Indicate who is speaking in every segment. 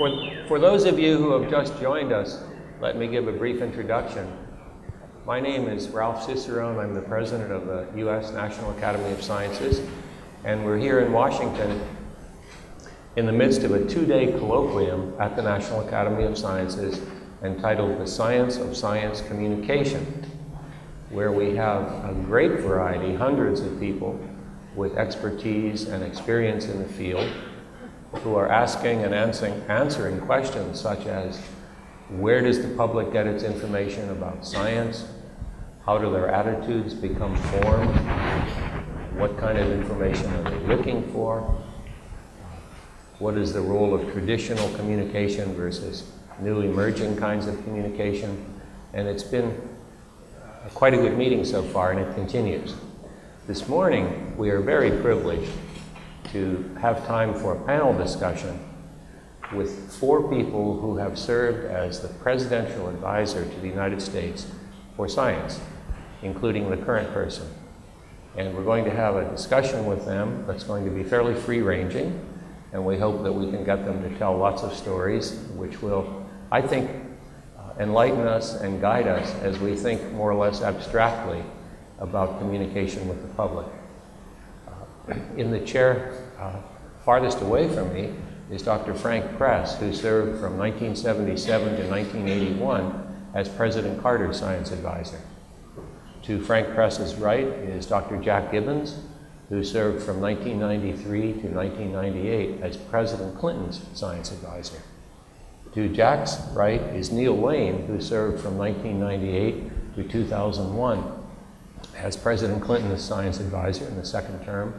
Speaker 1: For those of you who have just joined us, let me give a brief introduction. My name is Ralph Cicerone. I'm the president of the U.S. National Academy of Sciences, and we're here in Washington in the midst of a two-day colloquium at the National Academy of Sciences entitled The Science of Science Communication, where we have a great variety, hundreds of people with expertise and experience in the field who are asking and answering questions such as, where does the public get its information about science? How do their attitudes become formed? What kind of information are they looking for? What is the role of traditional communication versus new emerging kinds of communication? And it's been quite a good meeting so far, and it continues. This morning, we are very privileged to have time for a panel discussion with four people who have served as the presidential advisor to the United States for science, including the current person. And we're going to have a discussion with them that's going to be fairly free-ranging, and we hope that we can get them to tell lots of stories, which will, I think, enlighten us and guide us as we think more or less abstractly about communication with the public. In the chair farthest away from me is Dr. Frank Press, who served from 1977 to 1981 as President Carter's science advisor. To Frank Press's right is Dr. Jack Gibbons, who served from 1993 to 1998 as President Clinton's science advisor. To Jack's right is Neal Wayne, who served from 1998 to 2001 as President Clinton's science advisor in the second term.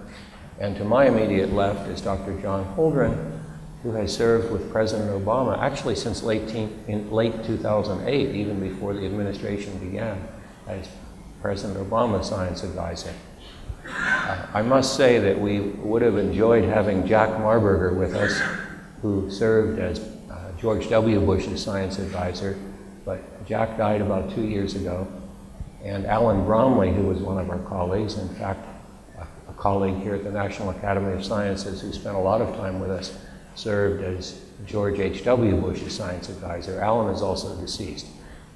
Speaker 1: And to my immediate left is Dr. John Holdren, who has served with President Obama actually since late 2008, even before the administration began, as President Obama's science advisor. I must say that we would have enjoyed having Jack Marburger with us, who served as George W. Bush's science advisor, but Jack died about 2 years ago. And Alan Bromley, who was one of our colleagues, in fact, a colleague here at the National Academy of Sciences who spent a lot of time with us, served as George H.W. Bush's science advisor. Alan is also deceased.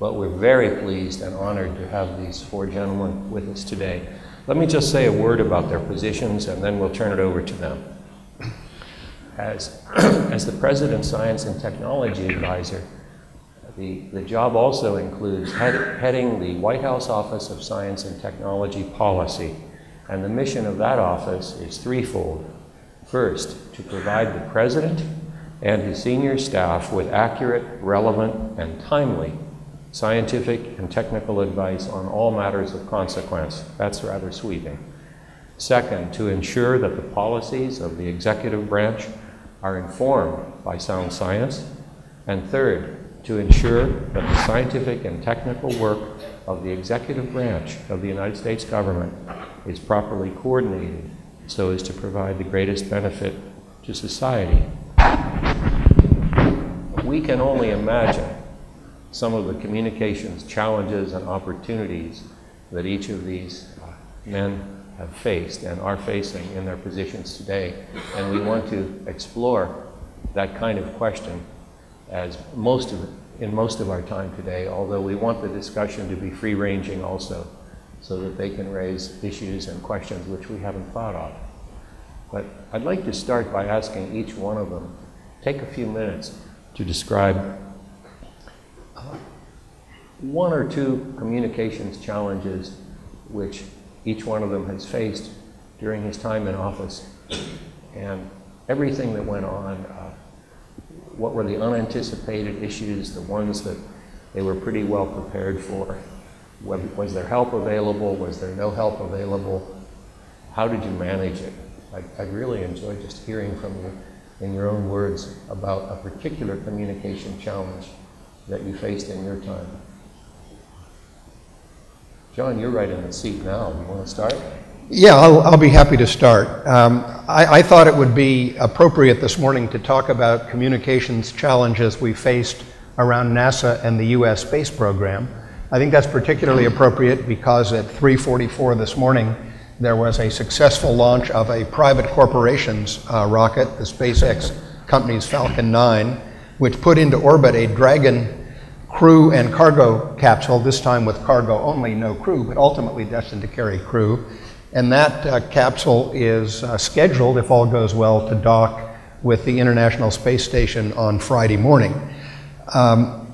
Speaker 1: But we're very pleased and honored to have these four gentlemen with us today. Let me just say a word about their positions, and then we'll turn it over to them. As the President's Science and Technology Advisor, the job also includes heading the White House Office of Science and Technology Policy, and the mission of that office is threefold. First, to provide the President and his senior staff with accurate, relevant, and timely scientific and technical advice on all matters of consequence. That's rather sweeping. Second, to ensure that the policies of the executive branch are informed by sound science. And third, to ensure that the scientific and technical work of the executive branch of the United States government is properly coordinated so as to provide the greatest benefit to society. We can only imagine some of the communications challenges and opportunities that each of these men have faced and are facing in their positions today. And we want to explore that kind of question as in most of our time today, although we want the discussion to be free-ranging also, so that they can raise issues and questions which we haven't thought of. But I'd like to start by asking each one of them, take a few minutes to describe one or two communications challenges which each one of them has faced during his time in office, and everything that went on. What were the unanticipated issues, the ones that they were pretty well prepared for? Was there help available? Was there no help available? How did you manage it? I'd really enjoy just hearing from you in your own words about a particular communication challenge that you faced in your time. John, you're right in the seat now. You want to start?
Speaker 2: Yeah, I'll be happy to start. I thought it would be appropriate this morning to talk about communications challenges we faced around NASA and the U.S. space program. I think that's particularly appropriate because at 3:44 this morning, there was a successful launch of a private corporation's rocket, the SpaceX company's Falcon 9, which put into orbit a Dragon crew and cargo capsule, this time with cargo only, no crew, but ultimately destined to carry crew. And that capsule is scheduled, if all goes well, to dock with the International Space Station on Friday morning.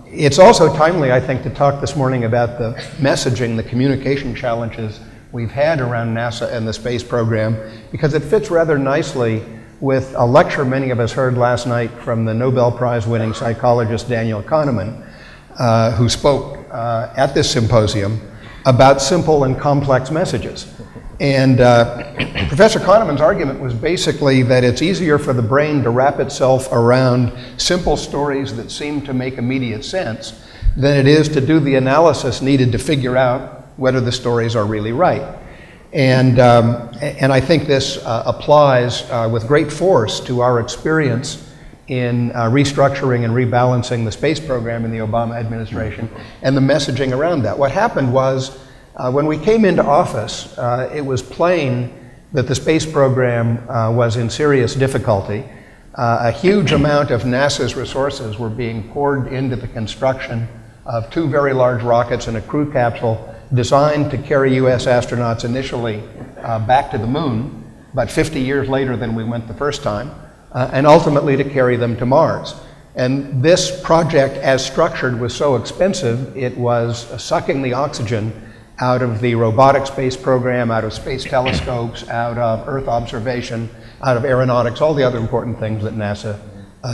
Speaker 2: It's also timely, I think, to talk this morning about the messaging, the communication challenges we've had around NASA and the space program, because it fits rather nicely with a lecture many of us heard last night from the Nobel Prize-winning psychologist Daniel Kahneman, who spoke at this symposium about simple and complex messages. And Professor Kahneman's argument was basically that it's easier for the brain to wrap itself around simple stories that seem to make immediate sense than it is to do the analysis needed to figure out whether the stories are really right. And I think this applies with great force to our experience in restructuring and rebalancing the space program in the Obama administration and the messaging around that. What happened was, when we came into office, it was plain that the space program was in serious difficulty. A huge amount of NASA's resources were being poured into the construction of 2 very large rockets and a crew capsule designed to carry US astronauts initially back to the moon, but 50 years later than we went the first time, and ultimately to carry them to Mars. And this project, as structured, was so expensive, it was sucking the oxygen out of the robotic space program, out of space telescopes, out of Earth observation, out of aeronautics, all the other important things that NASA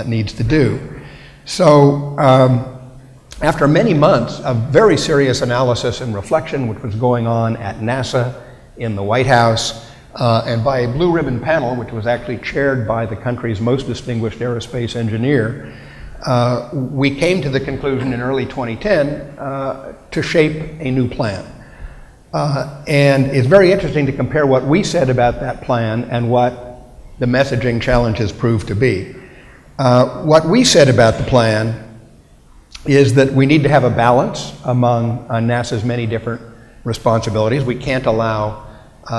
Speaker 2: needs to do. So after many months of very serious analysis and reflection, which was going on at NASA, in the White House, and by a blue ribbon panel, which was actually chaired by the country's most distinguished aerospace engineer, we came to the conclusion in early 2010 to shape a new plan. And it's very interesting to compare what we said about that plan and what the messaging challenges proved to be. What we said about the plan is that we need to have a balance among NASA's many different responsibilities. We can't allow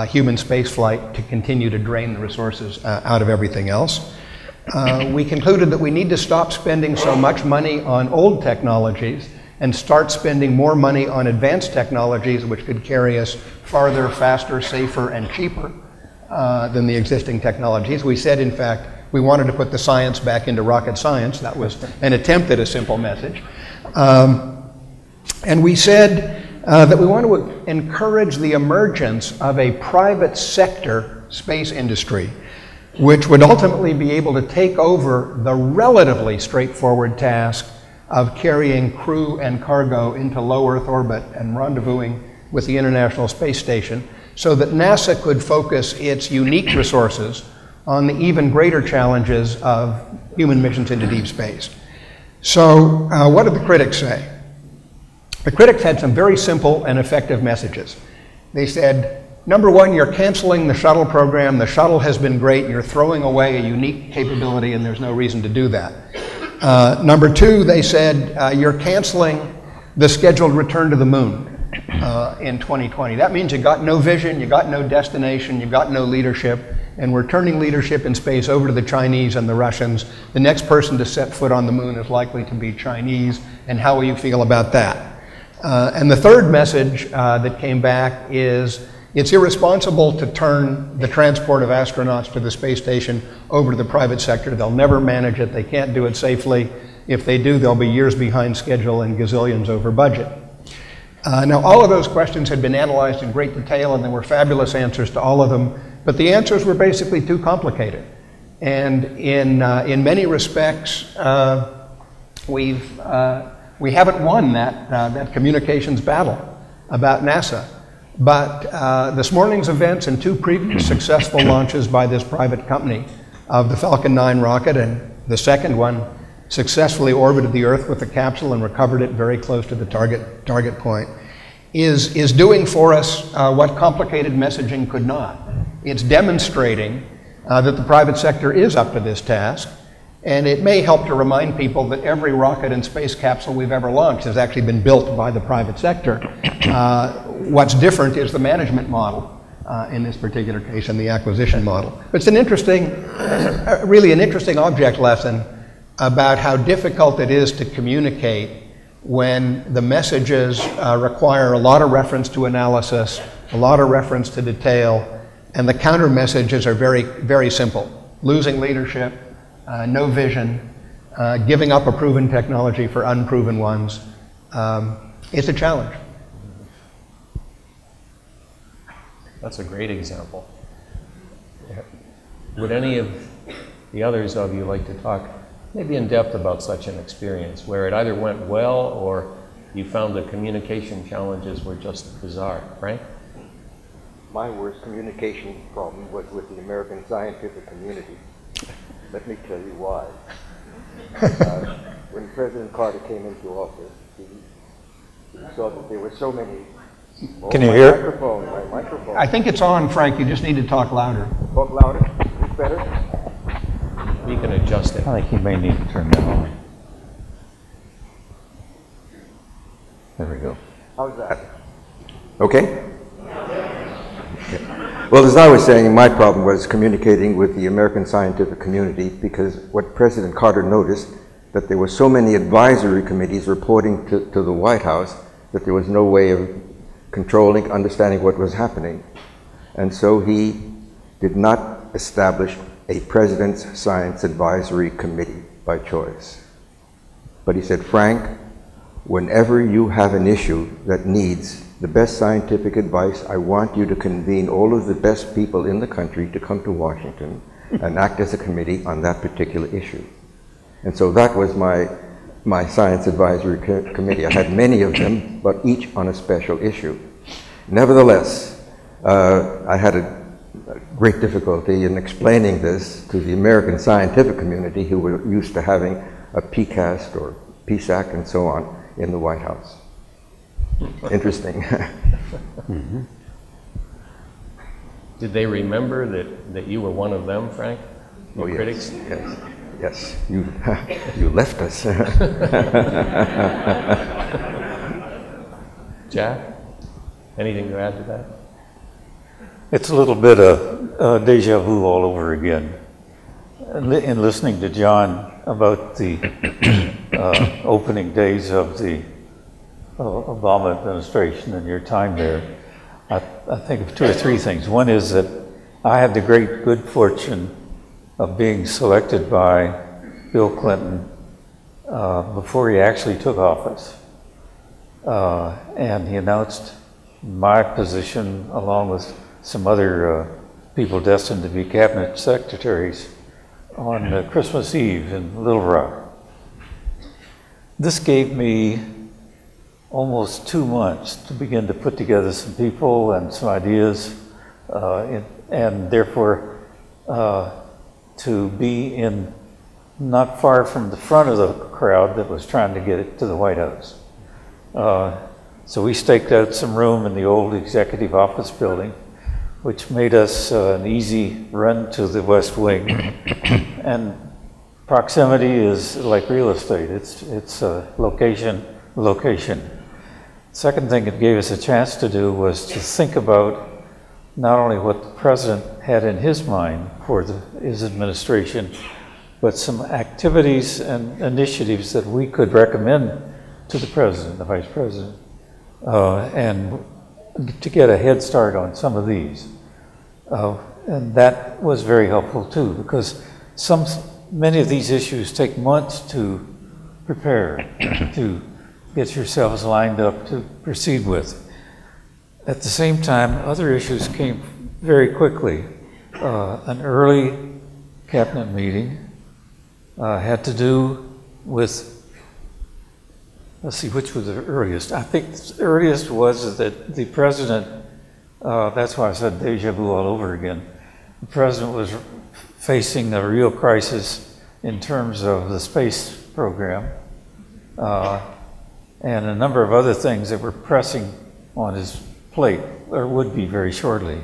Speaker 2: human spaceflight to continue to drain the resources out of everything else. We concluded that we need to stop spending so much money on old technologies and start spending more money on advanced technologies which could carry us farther, faster, safer, and cheaper than the existing technologies. We said, in fact, we wanted to put the science back into rocket science. That was an attempt at a simple message. And we said that we want to encourage the emergence of a private sector space industry, which would ultimately be able to take over the relatively straightforward task of carrying crew and cargo into low Earth orbit and rendezvousing with the International Space Station, so that NASA could focus its unique resources on the even greater challenges of human missions into deep space. So what did the critics say? The critics had some very simple and effective messages. They said, number one, you're canceling the shuttle program. The shuttle has been great. You're throwing away a unique capability, and there's no reason to do that. Number two, they said, you're canceling the scheduled return to the moon in 2020. That means you got no vision, you got no destination, you got no leadership, and we're turning leadership in space over to the Chinese and the Russians. The next person to set foot on the moon is likely to be Chinese, and how will you feel about that? And the third message that came back is, it's irresponsible to turn the transport of astronauts to the space station over to the private sector. They'll never manage it. They can't do it safely. If they do, they'll be years behind schedule and gazillions over budget. Now, all of those questions had been analyzed in great detail, and there were fabulous answers to all of them, but the answers were basically too complicated. And in many respects, we haven't won that communications battle about NASA. But this morning's events and 2 previous successful launches by this private company of the Falcon 9 rocket, and the second one successfully orbited the Earth with the capsule and recovered it very close to the target point, is doing for us what complicated messaging could not. It's demonstrating that the private sector is up to this task, and it may help to remind people that every rocket and space capsule we've ever launched has actually been built by the private sector. What's different is the management model in this particular case, and the acquisition model. But it's an interesting, really an interesting object lesson about how difficult it is to communicate when the messages require a lot of reference to analysis, a lot of reference to detail, and the counter messages are very, very simple. Losing leadership, no vision, giving up a proven technology for unproven ones. It's a challenge.
Speaker 1: That's a great example. Would any of the others of you like to talk maybe in depth about such an experience where it either went well or you found the communication challenges were just bizarre? Frank?
Speaker 3: My worst communication problem was with the American scientific community. Let me tell you why. When President Carter came into office, he saw that there were so many...
Speaker 4: Can you hear?
Speaker 3: My microphone.
Speaker 2: I think it's on, Frank. You just need to talk louder.
Speaker 3: Talk louder? Is this better?
Speaker 1: You can adjust it.
Speaker 4: I think you may need to turn that on. There we go.
Speaker 3: How's that? Okay? Well, as I was saying, my problem was communicating with the American scientific community because what President Carter noticed, that there were so many advisory committees reporting to the White House that there was no way of controlling, understanding what was happening. And so he did not establish a President's Science Advisory Committee by choice. But he said, Frank, whenever you have an issue that needs the best scientific advice, I want you to convene all of the best people in the country to come to Washington and act as a committee on that particular issue. And so that was my Science Advisory Committee. I had many of them, but each on a special issue. Nevertheless, I had a great difficulty in explaining this to the American scientific community who were used to having a PCAST or PSAC and so on in the White House. Interesting.
Speaker 4: Mm-hmm.
Speaker 1: Did they remember that you were one of them, Frank?
Speaker 3: Oh, yes.
Speaker 1: Critics?
Speaker 3: Yes. Yes. You left us.
Speaker 1: Jack, anything to add to that?
Speaker 4: It's a little bit of deja vu all over again. In listening to John about the opening days of the Obama administration and your time there, I think of two or three things. One is that I had the great good fortune of being selected by Bill Clinton before he actually took office. And he announced my position along with some other people destined to be cabinet secretaries on Christmas Eve in Little Rock. This gave me almost 2 months to begin to put together some people and some ideas, and therefore to be in not far from the front of the crowd that was trying to get it to the White House. So we staked out some room in the old executive office building, which made us an easy run to the West Wing. And proximity is like real estate. It's location. Second thing it gave us a chance to do was to think about not only what the president had in his mind for his administration, but some activities and initiatives that we could recommend to the president, the vice president, and to get a head start on some of these. And that was very helpful too, because many of these issues take months to prepare, to get yourselves lined up to proceed with. At the same time, other issues came very quickly. An early cabinet meeting had to do with, let's see, which was the earliest? I think the earliest was that the president, that's why I said deja vu all over again. The president was facing a real crisis in terms of the space program and a number of other things that were pressing on his plate, or would be very shortly.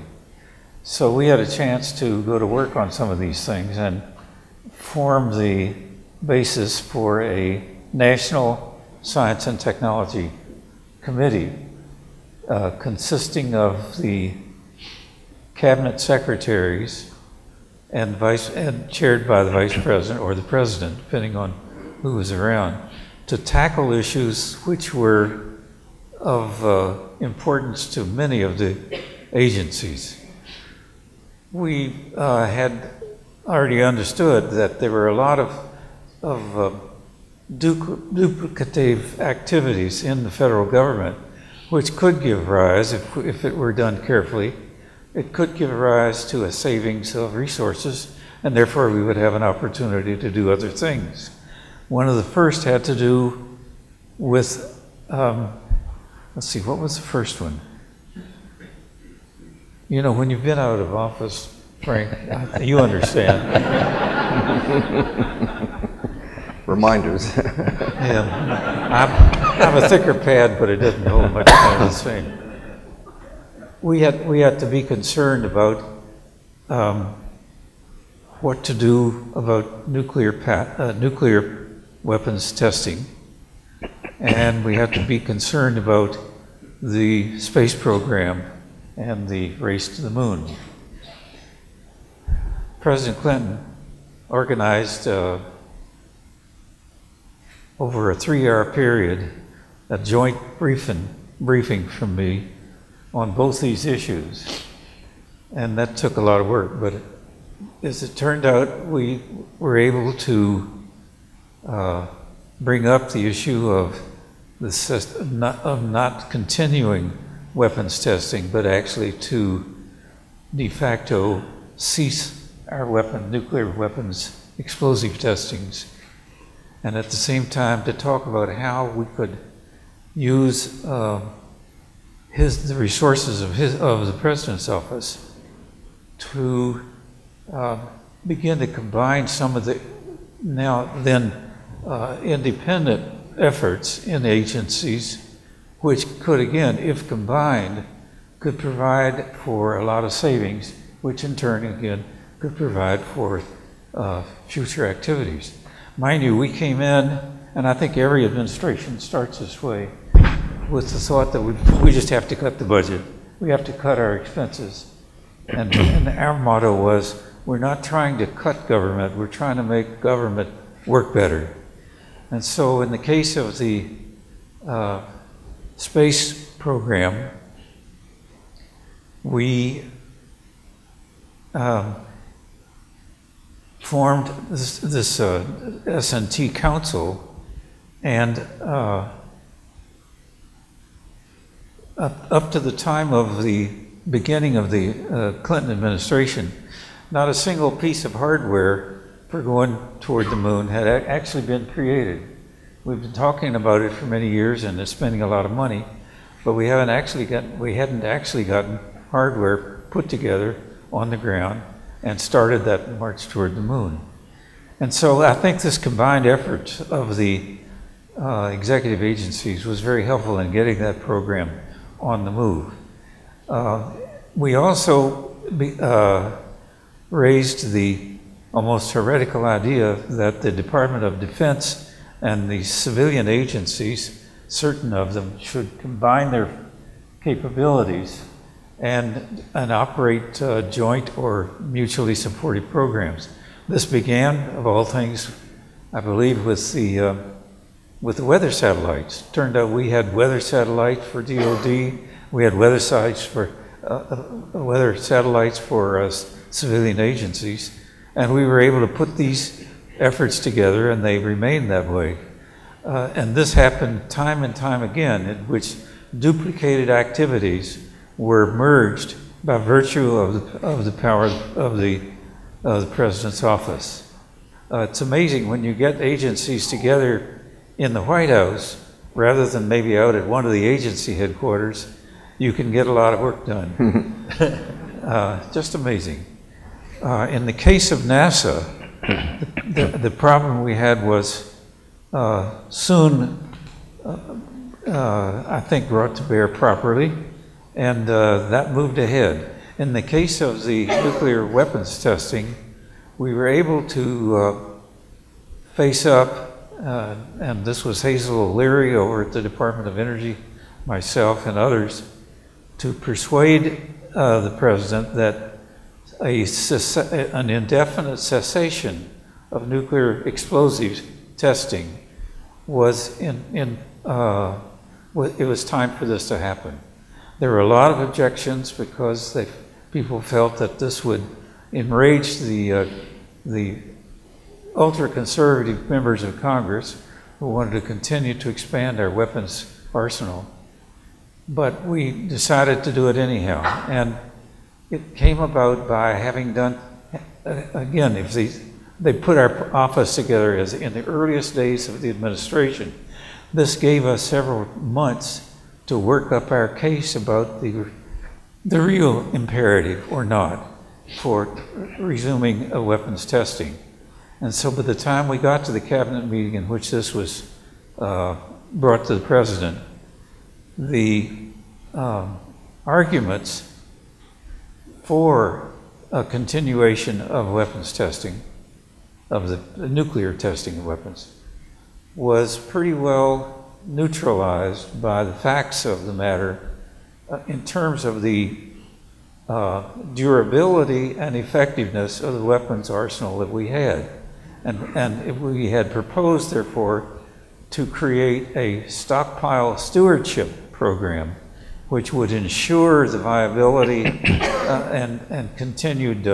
Speaker 4: So we had a chance to go to work on some of these things and form the basis for a national science and technology committee consisting of the cabinet secretaries and chaired by the vice president or the president, depending on who was around, to tackle issues which were of importance to many of the agencies. We had already understood that there were a lot of duplicative activities in the federal government which could give rise, if it were done carefully, it could give rise to a savings of resources, and therefore we would have an opportunity to do other things. One of the first had to do with, let's see, what was the first one? You know, when you've been out of office, Frank, you understand.
Speaker 3: Reminders.
Speaker 4: Yeah, I have a thicker pad, but it doesn't hold much of the same. We had to be concerned about what to do about nuclear weapons testing, and we had to be concerned about the space program and the race to the moon. President Clinton organized over a 3-hour period a joint briefing from me on both these issues, and that took a lot of work, but as it turned out, we were able to bring up the issue of not continuing weapons testing, but actually to de facto cease our nuclear weapons explosive testings, and at the same time to talk about how we could use the resources of the President's office to begin to combine some of the independent efforts in agencies, which could, again, if combined, could provide for a lot of savings, which in turn, again, could provide for future activities. Mind you, we came in, and I think every administration starts this way, with the thought that we just have to cut the budget. We have to cut our expenses. And our motto was, we're not trying to cut government, we're trying to make government work better. And so in the case of the space program, we formed this S&T Council, and up to the time of the beginning of the Clinton administration, not a single piece of hardware for going toward the moon had actually been created. We've been talking about it for many years and it's spending a lot of money, but we hadn't actually gotten hardware put together on the ground and started that march toward the moon. And so I think this combined effort of the executive agencies was very helpful in getting that program on the move. We also raised the almost heretical idea that the Department of Defense and the civilian agencies, certain of them, should combine their capabilities and operate joint or mutually supported programs. This began, of all things, I believe, with the weather satellites. Turned out we had weather satellites for DoD, we had weather satellites for civilian agencies, and we were able to put these efforts together, and they remained that way. And this happened time and time again, in which duplicated activities were merged by virtue of the power of the President's office. It's amazing when you get agencies together in the White House, rather than maybe out at one of the agency headquarters, you can get a lot of work done. Just amazing. In the case of NASA, the problem we had was soon, I think, brought to bear properly, and that moved ahead. In the case of the nuclear weapons testing, we were able to face up, and this was Hazel O'Leary over at the Department of Energy, myself and others, to persuade the President that an indefinite cessation of nuclear explosives testing was it was time for this to happen. There were a lot of objections because people felt that this would enrage the ultra-conservative members of Congress who wanted to continue to expand our weapons arsenal. But we decided to do it anyhow. And it came about by having done, again, if they put our office together as in the earliest days of the administration. This gave us several months to work up our case about the real imperative or not for resuming weapons testing. And so by the time we got to the cabinet meeting in which this was brought to the president, the arguments for a continuation of weapons testing, of the nuclear testing of weapons, was pretty well neutralized by the facts of the matter in terms of the durability and effectiveness of the weapons arsenal that we had. And we had proposed, therefore, to create a stockpile stewardship program which would ensure the viability and continued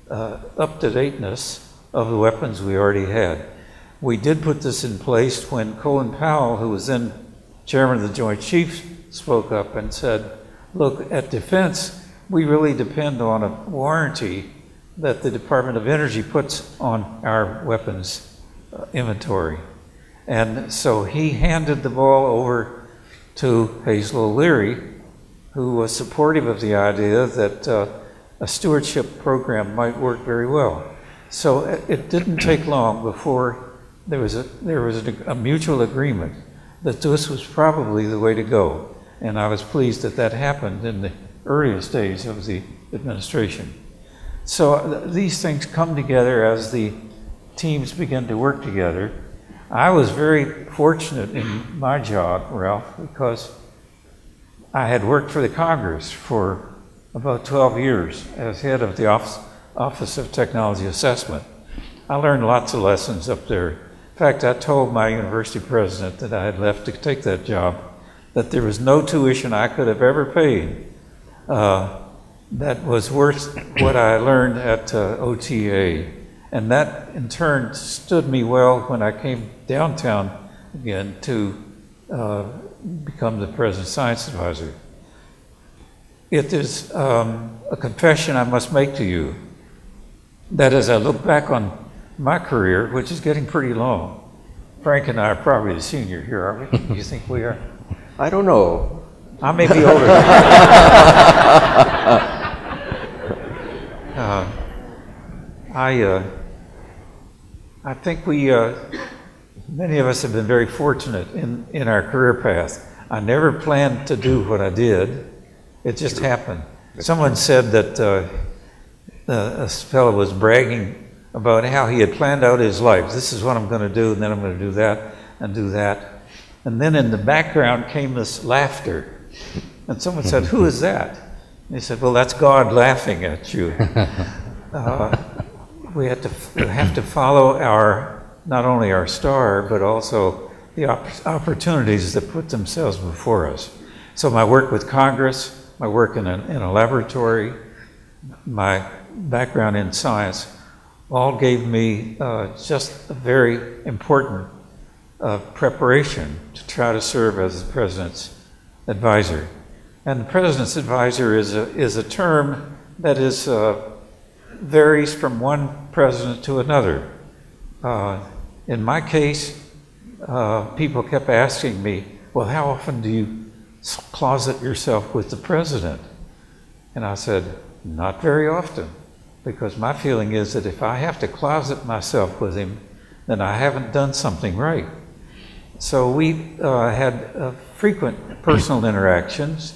Speaker 4: up-to-dateness of the weapons we already had. We did put this in place when Colin Powell, who was then chairman of the Joint Chiefs, spoke up and said, look, at defense, we really depend on a warranty that the Department of Energy puts on our weapons inventory. And so he handed the ball over to Hazel O'Leary, who was supportive of the idea that a stewardship program might work very well. So it didn't take long before there was a mutual agreement that this was probably the way to go. And I was pleased that that happened in the earliest days of the administration. So these things come together as the teams begin to work together. I was very fortunate in my job, Ralph, because I had worked for the Congress for about 12 years as head of the Office of Technology Assessment. I learned lots of lessons up there. In fact, I told my university president that I had left to take that job that there was no tuition I could have ever paid that was worth what I learned at OTA. And that, in turn, stood me well when I came downtown again to become the President's Science Advisor. It is a confession I must make to you that as I look back on my career, which is getting pretty long, Frank and I are probably the senior here, aren't we? Do you think we are?
Speaker 3: I don't know.
Speaker 4: I may be older. I think many of us have been very fortunate in our career path. I never planned to do what I did. It just happened. Someone said that a fellow was bragging about how he had planned out his life. This is what I'm going to do, and then I'm going to do that and do that. And then in the background came this laughter. And someone said, who is that? And he said, well, that's God laughing at you. We have to follow not only our star, but also the opportunities that put themselves before us. So my work with Congress, my work in a laboratory, my background in science, all gave me just a very important preparation to try to serve as the President's advisor. And the President's advisor is a term that varies from one president to another. In my case, people kept asking me, well, how often do you closet yourself with the president? And I said, not very often, because my feeling is that if I have to closet myself with him, then I haven't done something right. So we had frequent personal interactions,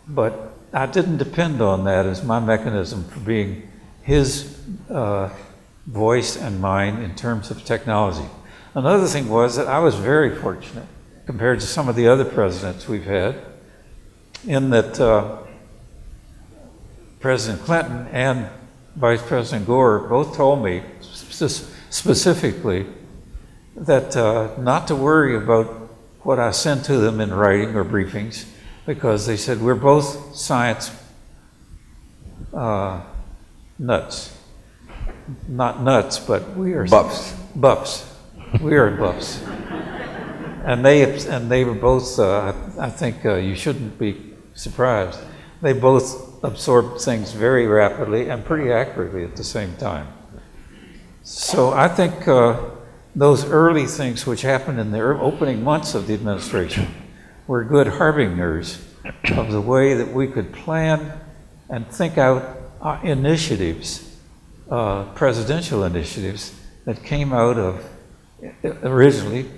Speaker 4: but I didn't depend on that as my mechanism for being his voice and mine in terms of technology. Another thing was that I was very fortunate compared to some of the other presidents we've had in that President Clinton and Vice President Gore both told me specifically that not to worry about what I sent to them in writing or briefings, because they said we're both science nuts. Not nuts, but we are
Speaker 3: Buffs.
Speaker 4: Buffs. We are buffs. And they were both, I think you shouldn't be surprised, they both absorb things very rapidly and pretty accurately at the same time. So I think those early things which happened in the opening months of the administration were good harbingers of the way that we could plan and think out initiatives, presidential initiatives that came out of, originally,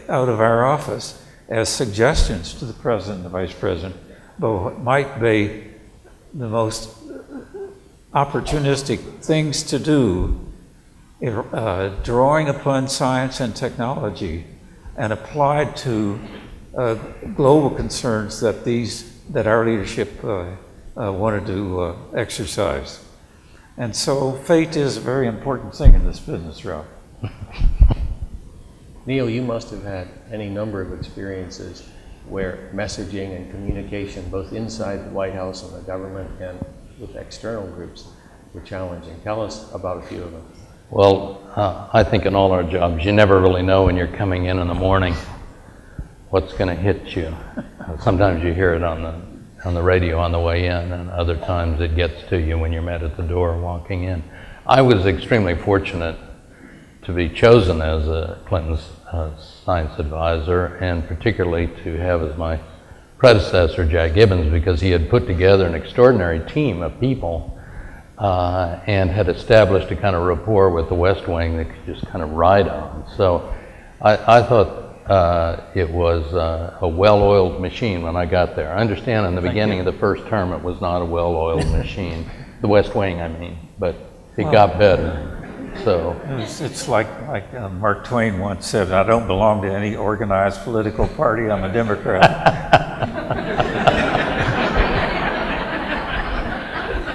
Speaker 4: out of our office as suggestions to the president and the vice president, but what might be the most opportunistic things to do, drawing upon science and technology and applied to global concerns that our leadership wanted to exercise. And so fate is a very important thing in this business, Ralph.
Speaker 1: Neal, you must have had any number of experiences where messaging and communication, both inside the White House and the government and with external groups, were challenging. Tell us about a few of them.
Speaker 5: Well, I think in all our jobs, you never really know when you're coming in the morning what's going to hit you. Sometimes you hear it on the radio on the way in, and other times it gets to you when you're met at the door walking in. I was extremely fortunate to be chosen as Clinton's science advisor, and particularly to have as my predecessor Jack Gibbons, because he had put together an extraordinary team of people and had established a kind of rapport with the West Wing that could just kind of ride on. So I thought it was a well-oiled machine when I got there. I understand in the beginning of the first term it was not a well-oiled machine, the West Wing I mean, but it got better. So
Speaker 4: it's like Mark Twain once said, I don't belong to any organized political party, I'm a Democrat.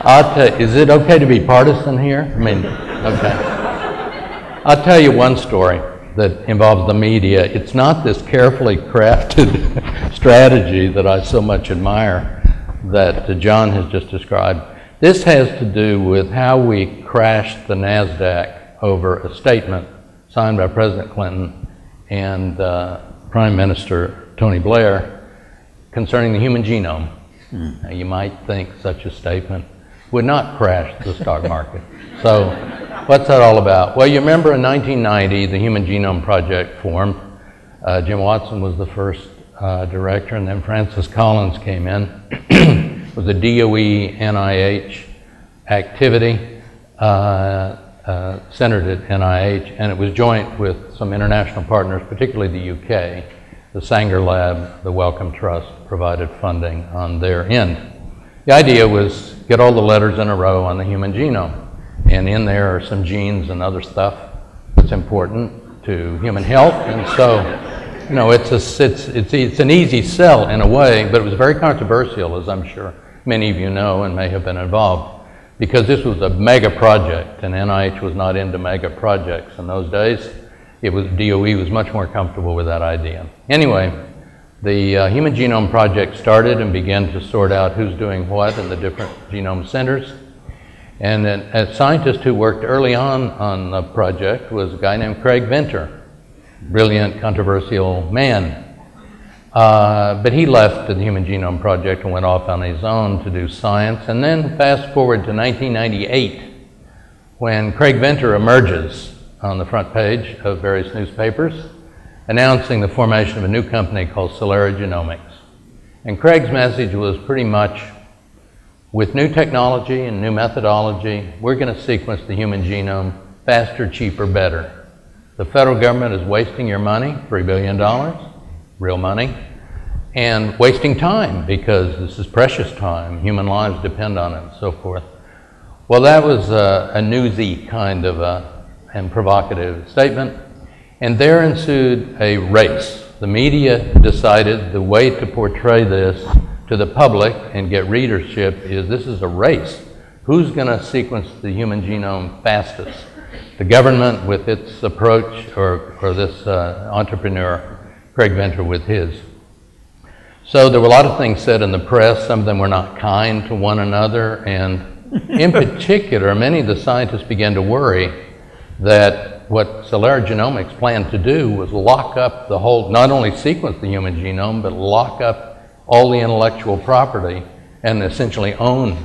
Speaker 5: I'll tell you, is it okay to be partisan here? I mean, okay. I'll tell you one story that involves the media. It's not this carefully crafted strategy that I so much admire that John has just described. This has to do with how we crashed the NASDAQ over a statement signed by President Clinton and Prime Minister Tony Blair concerning the human genome. Now, you might think such a statement would not crash the stock market. So what's that all about? Well, you remember in 1990, the Human Genome Project formed. Jim Watson was the first director, and then Francis Collins came in. It was a DOE NIH activity centered at NIH, and it was joint with some international partners, particularly the UK. The Sanger Lab, the Wellcome Trust provided funding on their end. The idea was get all the letters in a row on the human genome, and in there are some genes and other stuff that's important to human health, and so you know it's an easy sell in a way, but it was very controversial, as I'm sure many of you know and may have been involved, because this was a mega project, and NIH was not into mega projects in those days. DOE was much more comfortable with that idea. Anyway, the Human Genome Project started and began to sort out who's doing what in the different genome centers. And a scientist who worked early on the project was a guy named Craig Venter, brilliant, controversial man. But he left the Human Genome Project and went off on his own to do science. And then fast forward to 1998, when Craig Venter emerges on the front page of various newspapers, announcing the formation of a new company called Celera Genomics. And Craig's message was pretty much, with new technology and new methodology, we're going to sequence the human genome faster, cheaper, better. The federal government is wasting your money, $3 billion, real money, and wasting time, because this is precious time. Human lives depend on it, and so forth. Well, that was a newsy kind of and provocative statement, and there ensued a race. The media decided the way to portray this to the public and get readership is this is a race who's going to sequence the human genome fastest? The government with its approach, or this entrepreneur, Craig Venter, with his. So there were a lot of things said in the press. Some of them were not kind to one another, and in particular, many of the scientists began to worry that what Celera Genomics planned to do was lock up the whole, not only sequence the human genome, but lock up all the intellectual property and essentially own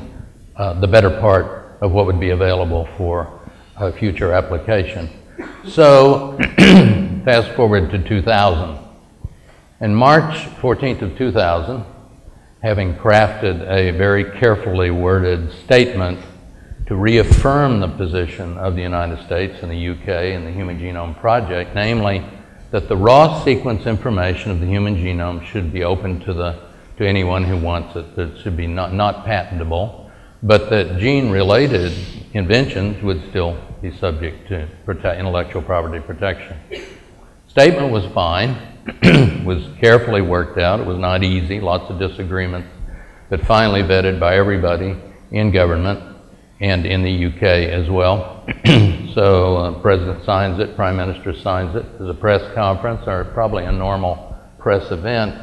Speaker 5: the better part of what would be available for future application. So fast forward to 2000. In March 14th of 2000, having crafted a very carefully worded statement to reaffirm the position of the United States and the UK in the Human Genome Project, namely that the raw sequence information of the human genome should be open to anyone who wants it, that it should be not patentable, but that gene-related inventions would still be subject to intellectual property protection. Statement was fine. Was carefully worked out. It was not easy, lots of disagreements, but finally vetted by everybody in government and in the UK as well. So President signs it, Prime Minister signs it. There's a press conference, or probably a normal press event.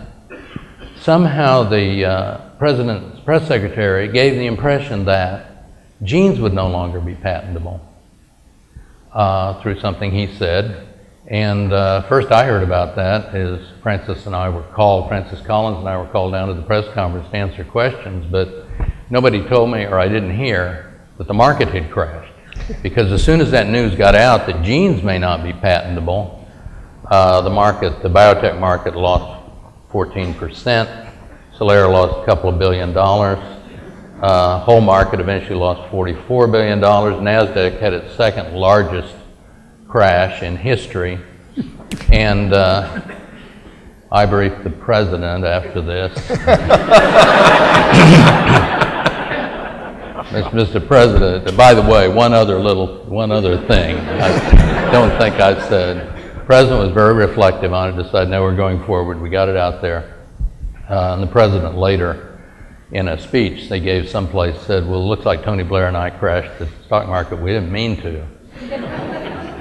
Speaker 5: Somehow the President's press secretary gave the impression that genes would no longer be patentable through something he said. And first I heard about that is Francis Collins and I were called down to the press conference to answer questions, but nobody told me, or I didn't hear, that the market had crashed. Because as soon as that news got out that genes may not be patentable, the biotech market lost 14%. Celera lost a couple of $1 billion. Whole market eventually lost $44 billion. NASDAQ had its second largest crash in history, and I briefed the president after this. Mr. President, by the way, one other thing I don't think I said. The president was very reflective on it, decided, no, we're going forward, we got it out there. And the president later, in a speech they gave someplace, said, well, it looks like Tony Blair and I crashed the stock market. We didn't mean to.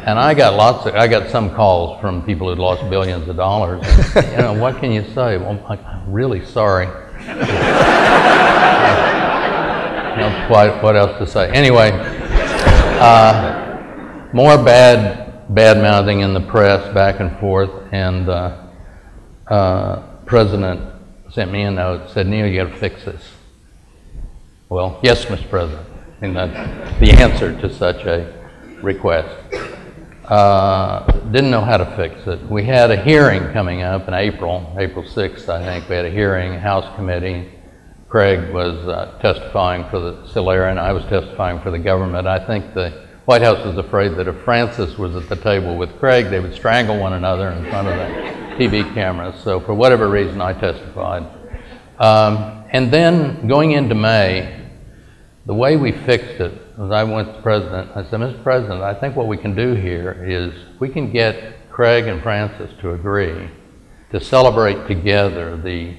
Speaker 5: And I got some calls from people who'd lost billions of dollars. And, what can you say? Well, I'm really sorry. What else to say? Anyway, more bad mouthing in the press, back and forth, and President sent me a note, said, Neal, you got to fix this. Well, yes, Mr. President. And that's the answer to such a request. Didn't know how to fix it. We had a hearing coming up in April 6th, I think. We had a hearing, House committee. Craig was testifying for the Celera, and I was testifying for the government. I think the White House was afraid that if Francis was at the table with Craig, they would strangle one another in front of the TV cameras. So for whatever reason, I testified. And then going into May, the way we fixed it, as I went to the President, I said, Mr. President, I think what we can do here is we can get Craig and Francis to agree to celebrate together the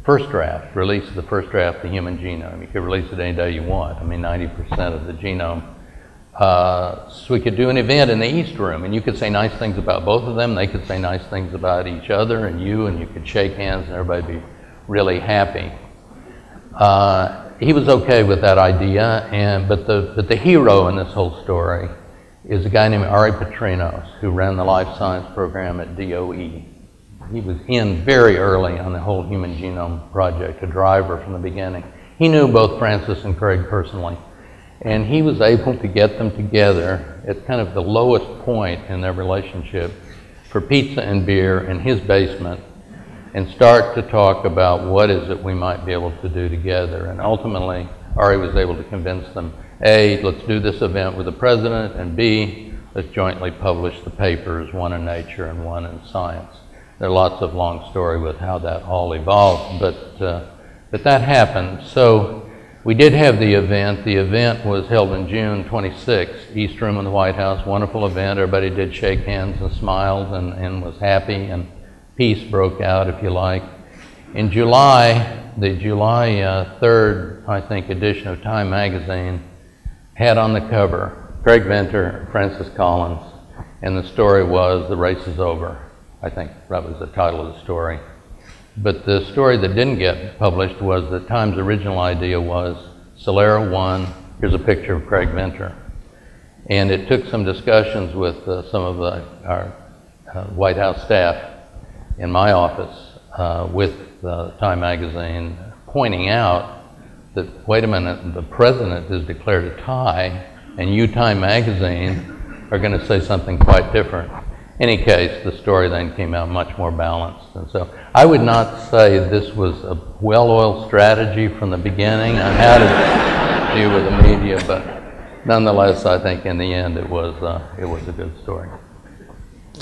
Speaker 5: first draft, release of the first draft of the human genome. You could release it any day you want. I mean, 90% of the genome. So we could do an event in the East Room, and you could say nice things about both of them. They could say nice things about each other and you could shake hands and everybody be really happy. He was okay with that idea, but the hero in this whole story is a guy named Ari Petrinos, who ran the life science program at DOE. He was in very early on the whole human genome project, a driver from the beginning. He knew both Francis and Craig personally, and he was able to get them together at kind of the lowest point in their relationship for pizza and beer in his basement and start to talk about what is it we might be able to do together. And ultimately, Ari was able to convince them, A, let's do this event with the President, and B, let's jointly publish the papers, one in Nature and one in Science. There are lots of long story with how that all evolved, but that happened. So we did have the event. The event was held in June 26th, East Room in the White House. Wonderful event. Everybody did shake hands and smiled and was happy, and peace broke out, if you like. In July, the July 3rd, I think, edition of Time magazine had on the cover Craig Venter, Francis Collins, and the story was "The Race is Over." I think that was the title of the story. But the story that didn't get published was that Time's original idea was Solera won, here's a picture of Craig Venter. And it took some discussions with some of our White House staff in my office with Time magazine pointing out that, wait a minute, the president has declared a tie and you, Time magazine, are going to say something quite different. In any case, the story then came out much more balanced. And so I would not say this was a well-oiled strategy from the beginning on how to deal with the media, but nonetheless, I think in the end it was a good story.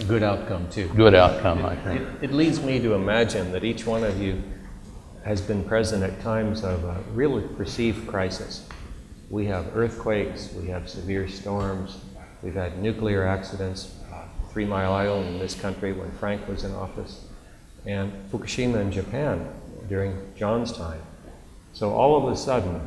Speaker 1: Good outcome, too.
Speaker 5: Good outcome, I think.
Speaker 1: It leads me to imagine that each one of you has been present at times of a really perceived crisis. We have earthquakes, we have severe storms, we've had nuclear accidents, 3 Mile Island in this country when Frank was in office, and Fukushima in Japan during John's time. So all of a sudden,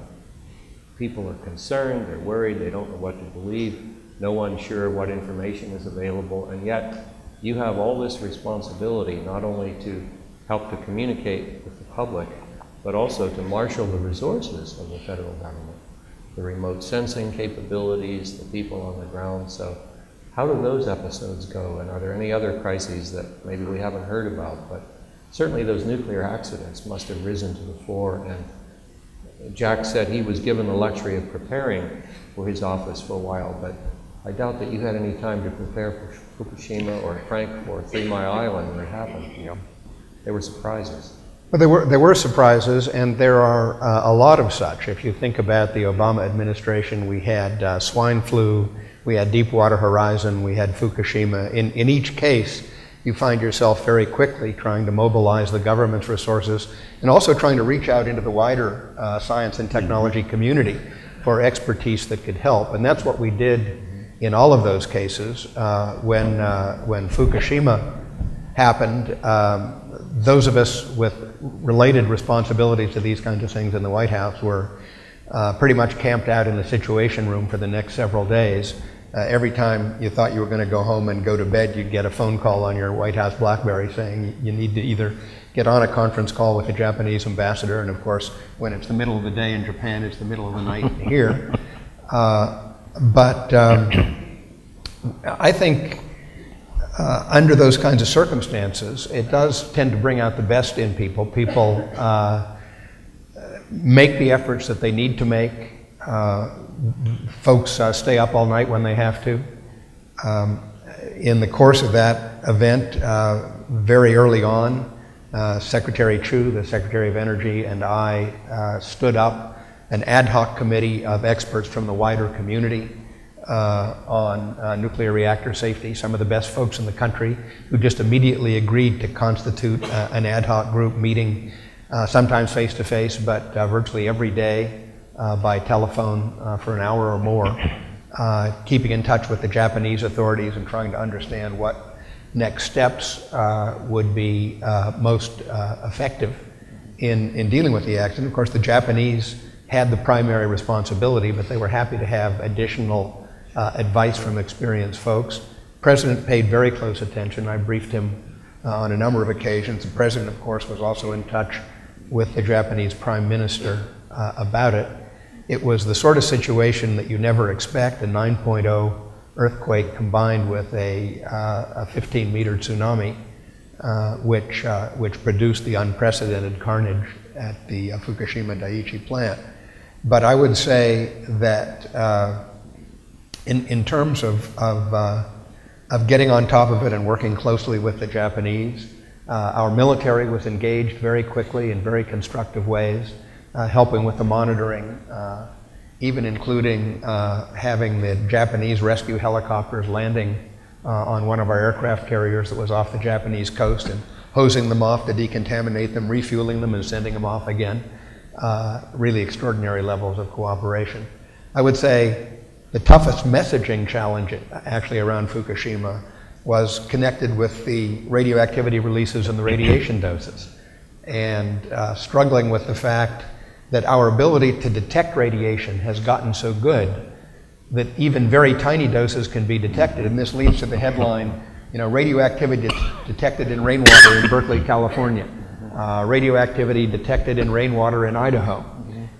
Speaker 1: people are concerned, they're worried, they don't know what to believe, no one's sure what information is available, and yet you have all this responsibility not only to help to communicate with the public, but also to marshal the resources of the federal government, the remote sensing capabilities, the people on the ground. So how do those episodes go, and are there any other crises that maybe we haven't heard about? But certainly those nuclear accidents must have risen to the fore, and Jack said he was given the luxury of preparing for his office for a while, but I doubt that you had any time to prepare for Fukushima or Frank or 3 Mile Island when it happened. You know, there were surprises.
Speaker 2: Well, there were surprises, and there are a lot of such. If you think about the Obama administration, we had swine flu, we had Deepwater Horizon, we had Fukushima. In each case, you find yourself very quickly trying to mobilize the government's resources and also trying to reach out into the wider science and technology community for expertise that could help. And that's what we did in all of those cases. When Fukushima happened, those of us with related responsibilities to these kinds of things in the White House were pretty much camped out in the Situation Room for the next several days. Every time you thought you were going to go home and go to bed, you'd get a phone call on your White House BlackBerry saying you need to either get on a conference call with the Japanese ambassador, and of course, when it's the middle of the day in Japan, it's the middle of the night here. But I think under those kinds of circumstances, it does tend to bring out the best in people. People make the efforts that they need to make. Folks stay up all night when they have to. In the course of that event, very early on, Secretary Chu, the Secretary of Energy, and I stood up an ad hoc committee of experts from the wider community on nuclear reactor safety, some of the best folks in the country who just immediately agreed to constitute an ad hoc group meeting, sometimes face-to-face, but virtually every day by telephone for an hour or more, keeping in touch with the Japanese authorities and trying to understand what next steps would be most effective in dealing with the accident. Of course, the Japanese had the primary responsibility, but they were happy to have additional advice from experienced folks. The President paid very close attention. I briefed him on a number of occasions. The President, of course, was also in touch with the Japanese Prime Minister about it. It was the sort of situation that you never expect, a 9.0 earthquake combined with a 15-meter tsunami, which produced the unprecedented carnage at the Fukushima Daiichi plant. But I would say that in terms of getting on top of it and working closely with the Japanese, our military was engaged very quickly in very constructive ways, helping with the monitoring, even including having the Japanese rescue helicopters landing on one of our aircraft carriers that was off the Japanese coast and hosing them off to decontaminate them, refueling them, and sending them off again. Really extraordinary levels of cooperation. I would say the toughest messaging challenge actually around Fukushima was connected with the radioactivity releases and the radiation doses, and struggling with the fact that our ability to detect radiation has gotten so good that even very tiny doses can be detected. And this leads to the headline, you know, radioactivity detected in rainwater in Berkeley, California. Radioactivity detected in rainwater in Idaho.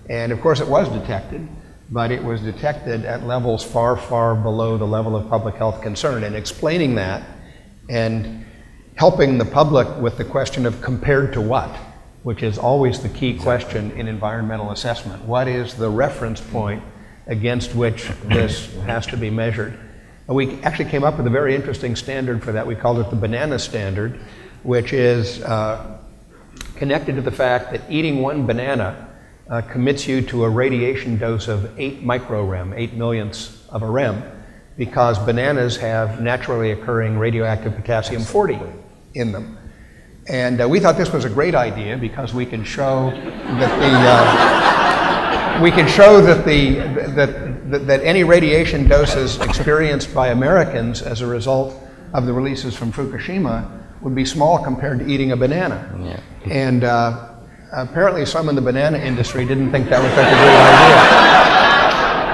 Speaker 2: And of course it was detected, but it was detected at levels far, far below the level of public health concern. And explaining that and helping the public with the question of compared to what, which is always the key question in environmental assessment. What is the reference point against which this has to be measured? And we actually came up with a very interesting standard for that. We called it the banana standard, which is connected to the fact that eating one banana commits you to a radiation dose of 8 microrem, 8 millionths of a rem, because bananas have naturally occurring radioactive potassium-40 in them. And we thought this was a great idea because we can show that any radiation doses experienced by Americans as a result of the releases from Fukushima would be small compared to eating a banana. Yeah. And apparently some in the banana industry didn't think that was such a great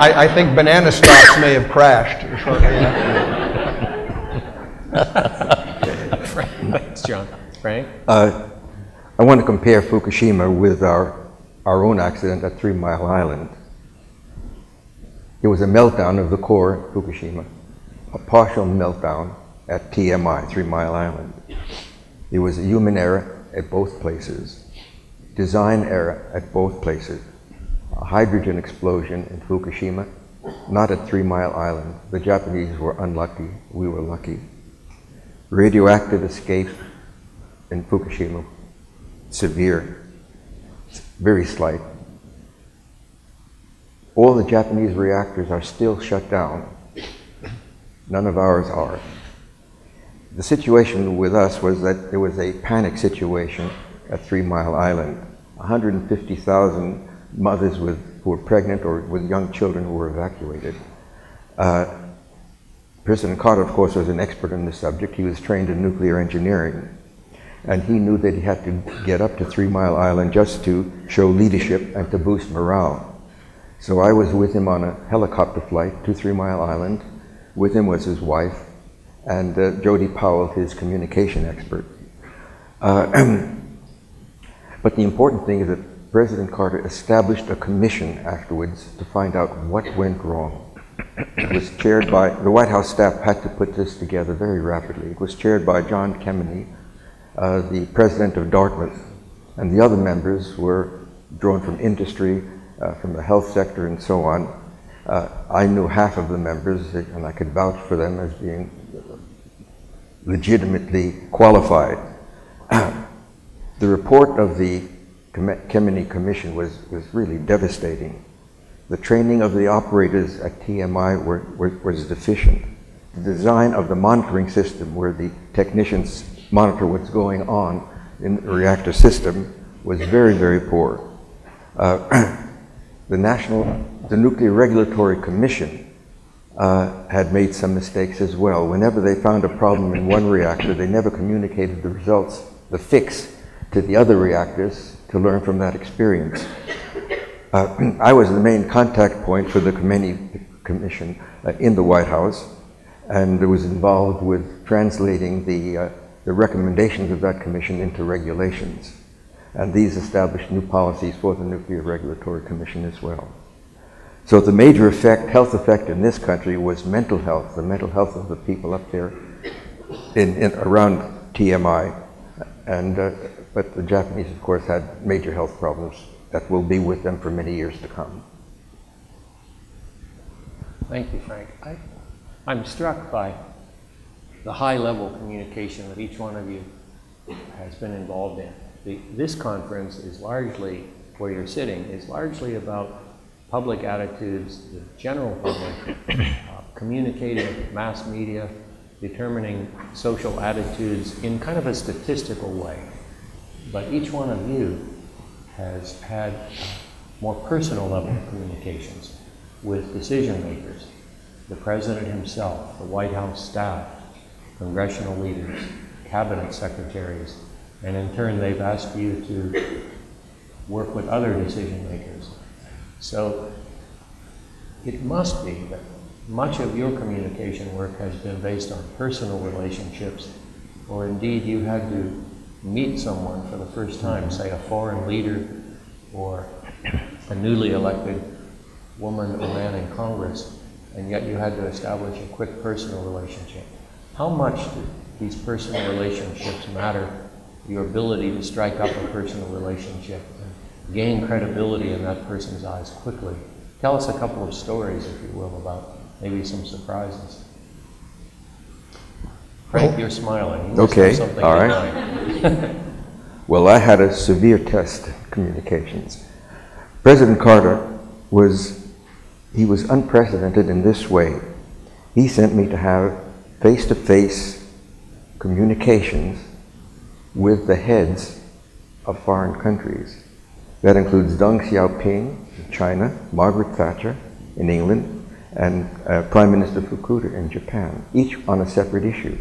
Speaker 2: idea. I think banana stocks may have crashed shortly after.
Speaker 1: Thanks, John. Frank?
Speaker 3: I want to compare Fukushima with our own accident at 3 Mile Island. It was a meltdown of the core at Fukushima, a partial meltdown at TMI, 3 Mile Island. There was a human error at both places, design error at both places, a hydrogen explosion in Fukushima, not at 3 Mile Island. The Japanese were unlucky, we were lucky. Radioactive escape in Fukushima, severe, very slight. All the Japanese reactors are still shut down. None of ours are. The situation with us was that there was a panic situation at 3 Mile Island. 150,000 mothers who were pregnant or with young children who were evacuated. President Carter, of course, was an expert in this subject. He was trained in nuclear engineering. And he knew that he had to get up to 3 Mile Island just to show leadership and to boost morale. So I was with him on a helicopter flight to 3 Mile Island. With him was his wife and Jody Powell, his communication expert. But the important thing is that President Carter established a commission afterwards to find out what went wrong. It was chaired by, the White House staff had to put this together very rapidly. It was chaired by John Kemeny, the president of Dartmouth, and the other members were drawn from industry, from the health sector and so on. I knew half of the members and I could vouch for them as being legitimately qualified. The report of the Kemeny Commission was really devastating. The training of the operators at TMI was deficient. The design of the monitoring system where the technicians monitor what's going on in the reactor system was very, very poor. The Nuclear Regulatory Commission had made some mistakes as well. Whenever they found a problem in one reactor, they never communicated the results, the fix, to the other reactors to learn from that experience. I was the main contact point for the Kemeny Commission in the White House, and was involved with translating the recommendations of that commission into regulations. And these established new policies for the Nuclear Regulatory Commission as well. So the major health effect in this country was mental health, the mental health of the people up there around TMI. And, but the Japanese, of course, had major health problems that will be with them for many years to come.
Speaker 1: Thank you, Frank. I'm struck by the high-level communication that each one of you has been involved in. This conference is largely, where you're sitting, is largely about public attitudes, the general public, communicating mass media, determining social attitudes in kind of a statistical way. But each one of you has had more personal level communications with decision makers, the president himself, the White House staff, congressional leaders, cabinet secretaries, and in turn they've asked you to work with other decision makers. So it must be that much of your communication work has been based on personal relationships, or indeed you had to meet someone for the first time, say a foreign leader or a newly elected woman or man in Congress, and yet you had to establish a quick personal relationship. How much do these personal relationships matter, your ability to strike up a personal relationship and gain credibility in that person's eyes quickly? Tell us a couple of stories, if you will, about maybe some surprises. Frank, you're smiling. You must have something
Speaker 3: all
Speaker 1: in
Speaker 3: right.
Speaker 1: mind.
Speaker 3: Well, I had a severe test in communications. President Carter was unprecedented in this way. He sent me to have face-to-face communications with the heads of foreign countries. That includes Deng Xiaoping in China, Margaret Thatcher in England, and Prime Minister Fukuda in Japan, each on a separate issue,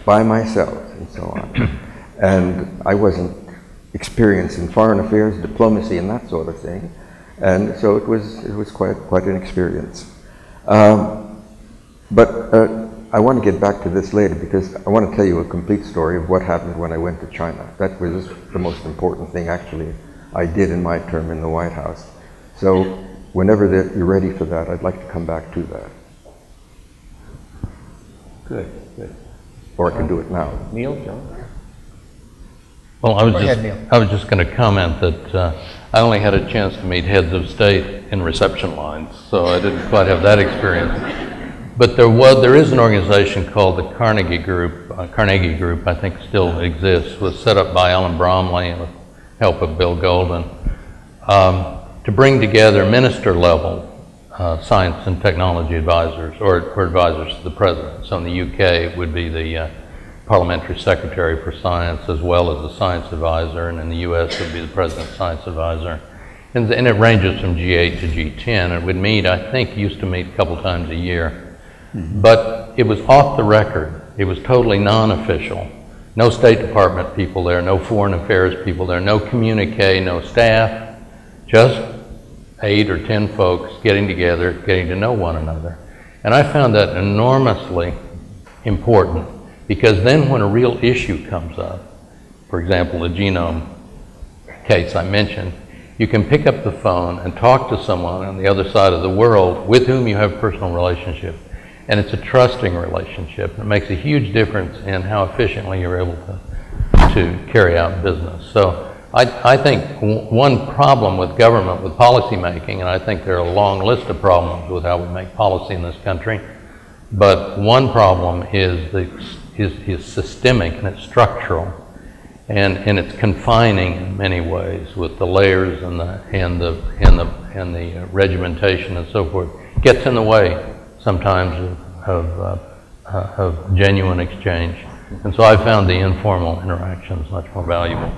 Speaker 3: by myself, and so on. And I wasn't experienced in foreign affairs, diplomacy, and that sort of thing. And so it was quite an experience. But I want to get back to this later because I want to tell you a complete story of what happened when I went to China. That was the most important thing, actually, I did in my term in the White House. So whenever you're ready for that, I'd like to come back to that.
Speaker 1: Good, good.
Speaker 3: Or I can do it now.
Speaker 1: Neal, John?
Speaker 5: Well, I was just going to comment that I only had a chance to meet heads of state in reception lines, so I didn't quite have that experience. But there is an organization called the Carnegie Group, I think still exists, was set up by Ellen Bromley with help of Bill Golden, to bring together minister-level science and technology advisors, or advisors to the president. So in the UK, it would be the Parliamentary Secretary for Science as well as the Science Advisor, and in the US it would be the President's Science Advisor. And it ranges from G8 to G10. It would meet, I think, used to meet a couple times a year. But it was off the record. It was totally non-official. No State Department people there, no foreign affairs people there, no communique, no staff, just 8 or 10 folks getting together, getting to know one another. And I found that enormously important, because then when a real issue comes up, for example, the genome case I mentioned, you can pick up the phone and talk to someone on the other side of the world with whom you have a personal relationship. And it's a trusting relationship. It makes a huge difference in how efficiently you're able to carry out business. So I think one problem with government, with policy making, and I think there are a long list of problems with how we make policy in this country, but one problem is systemic and it's structural, and it's confining in many ways with the layers and the regimentation and so forth. It gets in the way sometimes of genuine exchange, and so I found the informal interactions much more valuable.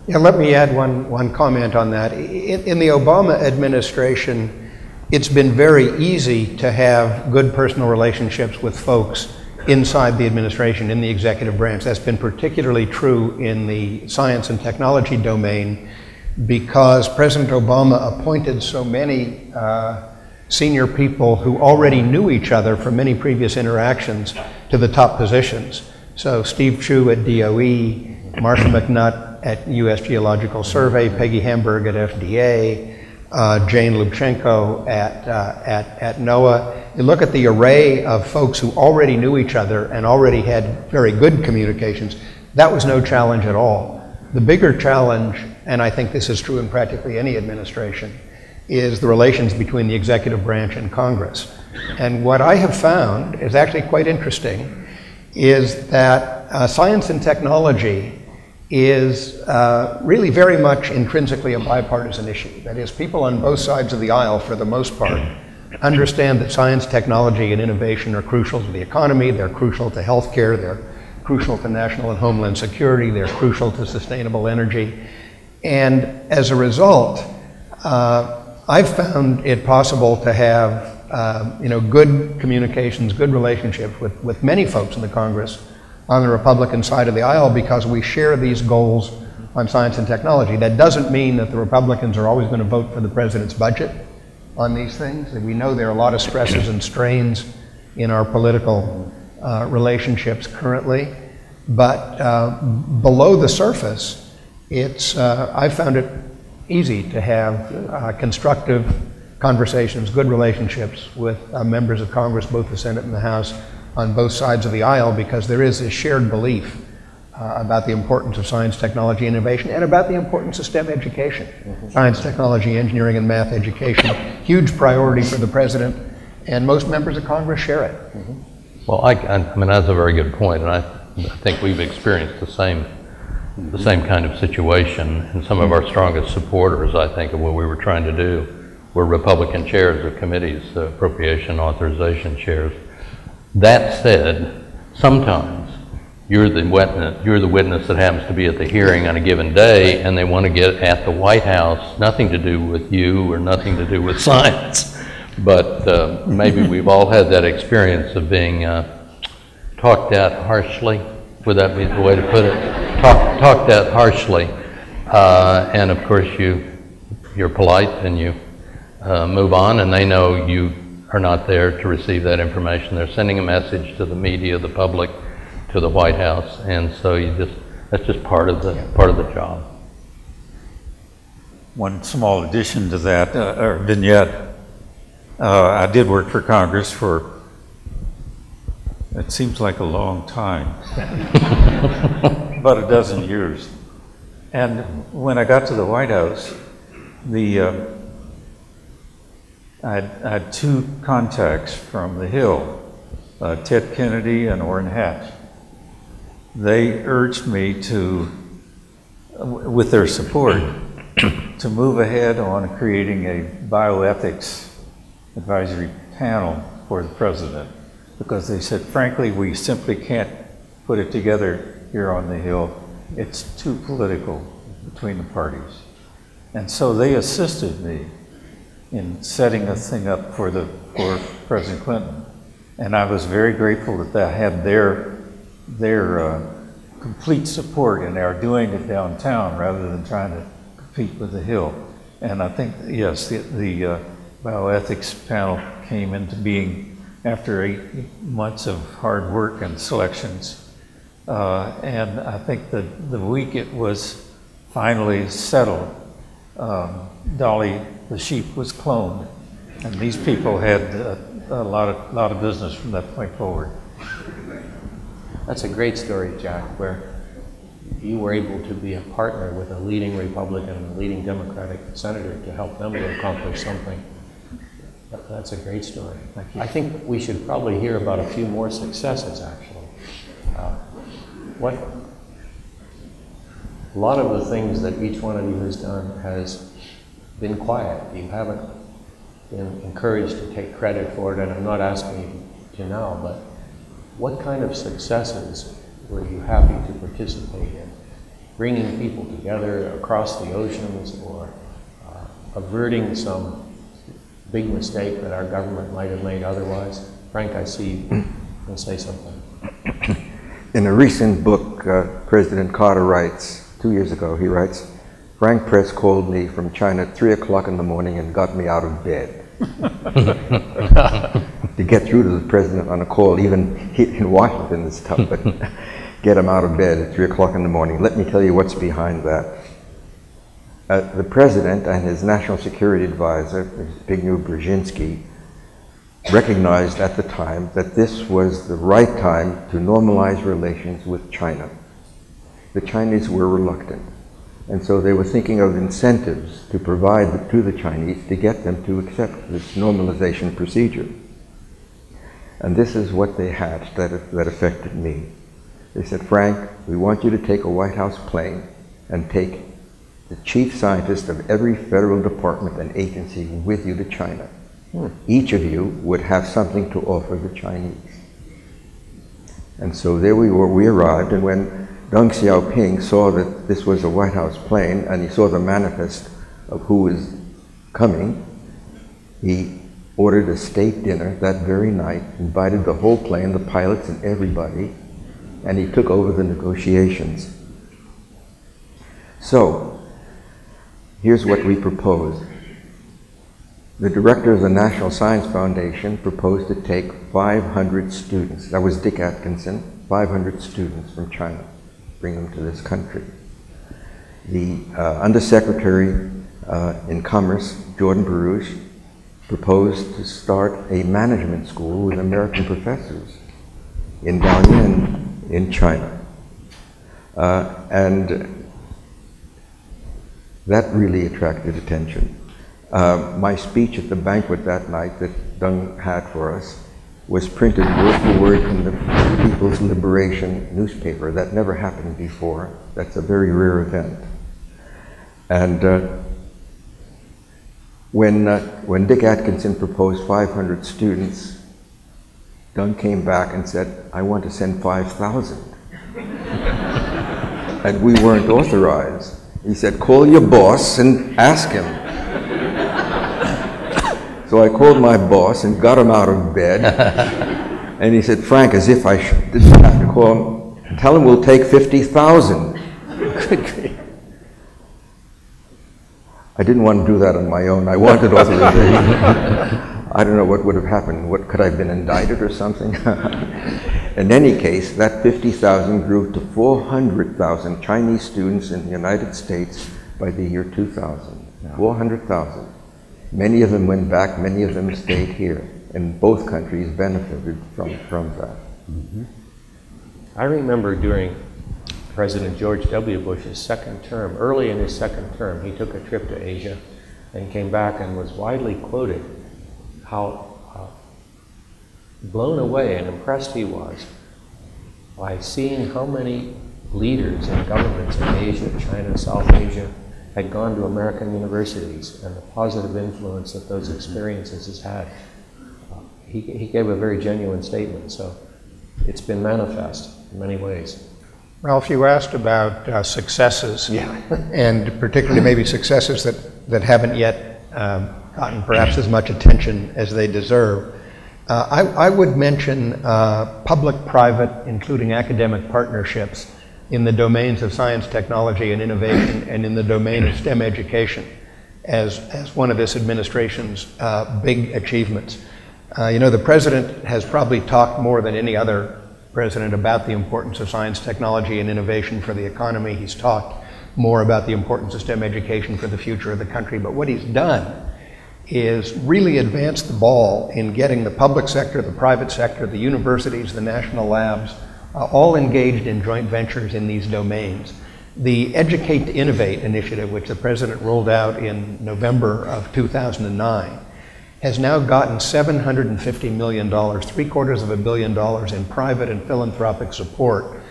Speaker 2: Yeah, let me add one comment on that. In the Obama administration, it's been very easy to have good personal relationships with folks inside the administration, in the executive branch. That's been particularly true in the science and technology domain because President Obama appointed so many senior people who already knew each other from many previous interactions to the top positions. So Steve Chu at DOE, Marshall McNutt at U.S. Geological Survey, Peggy Hamburg at FDA, Jane Lubchenco at NOAA. You look at the array of folks who already knew each other and already had very good communications. That was no challenge at all. The bigger challenge, and I think this is true in practically any administration, is the relations between the executive branch and Congress. And what I have found is actually quite interesting is that science and technology is really very much intrinsically a bipartisan issue. That is, people on both sides of the aisle, for the most part, understand that science, technology, and innovation are crucial to the economy, they're crucial to healthcare, they're crucial to national and homeland security, they're crucial to sustainable energy. And as a result, I've found it possible to have good communications, good relationships with many folks in the Congress on the Republican side of the aisle because we share these goals on science and technology. That doesn't mean that the Republicans are always going to vote for the president's budget. on these things. We know there are a lot of stresses and strains in our political relationships currently, but below the surface, I've found it easy to have constructive conversations, good relationships with members of Congress, both the Senate and the House, on both sides of the aisle, because there is a shared belief about the importance of science, technology, innovation, and about the importance of STEM education. Science, technology, engineering, and math education, huge priority for the President, and most members of Congress share it.
Speaker 5: Well, I mean, that's a very good point, and I think we've experienced the same kind of situation, and some of our strongest supporters, I think, of what we were trying to do were Republican chairs of committees, appropriation authorization chairs. That said, sometimes you're the witness that happens to be at the hearing on a given day, and they want to get at the White House, nothing to do with you or nothing to do with science. But maybe we've all had that experience of being talked at harshly. Would that be the way to put it? Talked at harshly. And of course you're polite and you move on, and they know you are not there to receive that information. They're sending a message to the media, the public, to the White House, and so that's just part of the job.
Speaker 4: One small addition to that, or vignette, I did work for Congress for, it seems like a long time, about a dozen years. And when I got to the White House, I had two contacts from the Hill, Ted Kennedy and Orrin Hatch. They urged me to, with their support, to move ahead on creating a bioethics advisory panel for the President, because they said, frankly, we simply can't put it together here on the Hill. It's too political between the parties. And so they assisted me in setting a thing up for President Clinton. And I was very grateful that I had their complete support, and they are doing it downtown rather than trying to compete with the Hill. And I think, yes, the bioethics panel came into being after 8 months of hard work and selections. And I think that the week it was finally settled, Dolly the sheep was cloned, and these people had a lot of business from that point forward.
Speaker 1: That's a great story, Jack, where you were able to be a partner with a leading Republican and a leading Democratic senator to help them to accomplish something. That's a great story.
Speaker 4: Thank you.
Speaker 1: I think we should probably hear about a few more successes, actually. A lot of the things that each one of you has done has been quiet. You haven't been encouraged to take credit for it, and I'm not asking you to now, but what kind of successes were you happy to participate in? Bringing people together across the oceans, or averting some big mistake that our government might have made otherwise? Frank, I see you can say something.
Speaker 3: In a recent book, President Carter writes, 2 years ago, he writes, Frank Press called me from China at 3 o'clock in the morning and got me out of bed. To get through to the President on a call, even in Washington, is tough, but get him out of bed at 3 o'clock in the morning. Let me tell you what's behind that. The President and his National Security Advisor, Zbigniew Brzezinski, recognized at the time that this was the right time to normalize relations with China. The Chinese were reluctant, and so they were thinking of incentives to provide to the Chinese to get them to accept this normalization procedure. And this is what they hatched that affected me. They said, Frank, we want you to take a White House plane and take the chief scientist of every federal department and agency with you to China. Each of you would have something to offer the Chinese. And so there we were, we arrived, and when Deng Xiaoping saw that this was a White House plane and he saw the manifest of who was coming, he ordered a state dinner that very night, invited the whole plane, the pilots and everybody, and he took over the negotiations. So, here's what we proposed. the director of the National Science Foundation proposed to take 500 students. That was Dick Atkinson, 500 students from China, bring them to this country. The Undersecretary in Commerce, Jordan Baruch, proposed to start a management school with American professors in Dalian in China. And that really attracted attention. My speech at the banquet that night that Deng had for us was printed word for word from the People's Liberation newspaper. That never happened before. That's a very rare event. And when Dick Atkinson proposed 500 students, Deng came back and said, I want to send 5,000. And we weren't authorized. He said, call your boss and ask him. So I called my boss and got him out of bed. And he said, Frank, as if I didn't have to call him, tell him we'll take 50,000. I didn't want to do that on my own. I wanted authorization. I don't know what would have happened. What, could I have been indicted or something? In any case, that 50,000 grew to 400,000 Chinese students in the United States by the year 2000. 400,000. Many of them went back, many of them stayed here, and both countries benefited from that.
Speaker 1: Mm-hmm. I remember during President George W. Bush's second term, early in his second term, he took a trip to Asia and came back and was widely quoted how blown away and impressed he was by seeing how many leaders and governments in Asia, China, South Asia, had gone to American universities and the positive influence that those experiences has had. He gave a very genuine statement, so it's been manifest in many ways.
Speaker 2: Ralph, you asked about successes, and particularly maybe successes that haven't yet gotten perhaps as much attention as they deserve. I would mention public-private, including academic partnerships, in the domains of science, technology, and innovation, and in the domain of STEM education as one of this administration's big achievements. You know, the president has probably talked more than any other president about the importance of science, technology, and innovation for the economy. He's talked more about the importance of STEM education for the future of the country, but what he's done is really advance the ball in getting the public sector, the private sector, the universities, the national labs, all engaged in joint ventures in these domains. The Educate to Innovate initiative, which the president rolled out in November of 2009, has now gotten $750 million, $750 million in private and philanthropic support,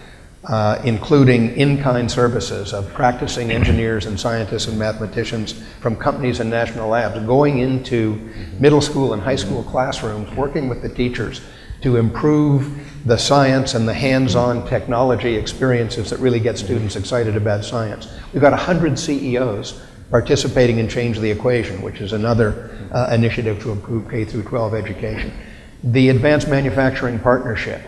Speaker 2: including in-kind services of practicing engineers and scientists and mathematicians from companies and national labs, going into middle school and high school classrooms, working with the teachers to improve the science and the hands-on technology experiences that really get students excited about science. We've got 100 CEOs participating in Change the Equation, which is another initiative to improve K-12 education. The Advanced Manufacturing Partnership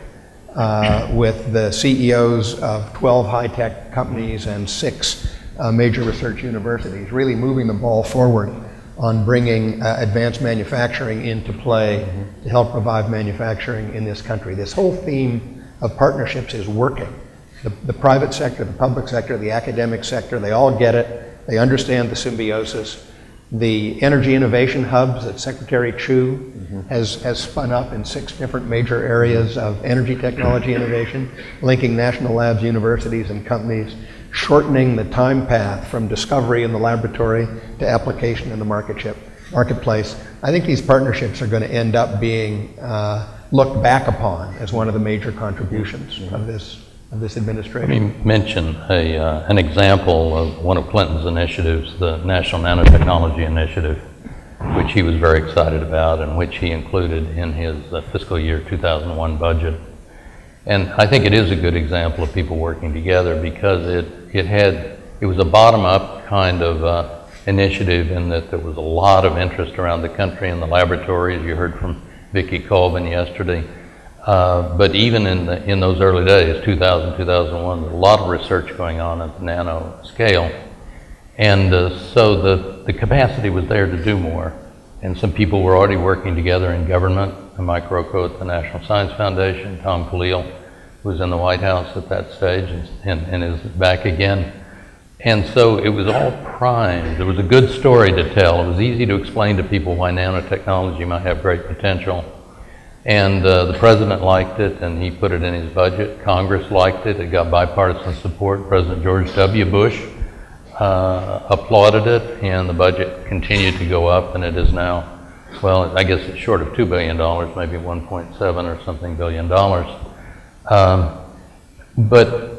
Speaker 2: with the CEOs of 12 high-tech companies and 6 major research universities, really moving the ball forward on bringing advanced manufacturing into play to help revive manufacturing in this country. This whole theme of partnerships is working. The private sector, the public sector, the academic sector, they all get it. They understand the symbiosis. The energy innovation hubs that Secretary Chu has spun up in 6 different major areas of energy technology innovation, linking national labs, universities, and companies, shortening the time path from discovery in the laboratory to application in the marketplace. I think these partnerships are going to end up being looked back upon as one of the major contributions of this administration.
Speaker 5: Let me mention an example of one of Clinton's initiatives, the National Nanotechnology Initiative, which he was very excited about and which he included in his fiscal year 2001 budget. And I think it is a good example of people working together because it was a bottom-up kind of initiative in that there was a lot of interest around the country in the laboratories. You heard from Vicki Colvin yesterday. But even in those early days, 2000, 2001, there was a lot of research going on at the nano scale. And so the capacity was there to do more. and some people were already working together in government. Mike Rocco at the National Science Foundation, Tom Khalil, who was in the White House at that stage and is back again. And so it was all primed. It was a good story to tell. It was easy to explain to people why nanotechnology might have great potential. And the president liked it, and he put it in his budget. Congress liked it. It got bipartisan support. President George W. Bush applauded it, and the budget continued to go up, and it is now, well, I guess it's short of $2 billion, maybe 1.7 or something billion dollars. But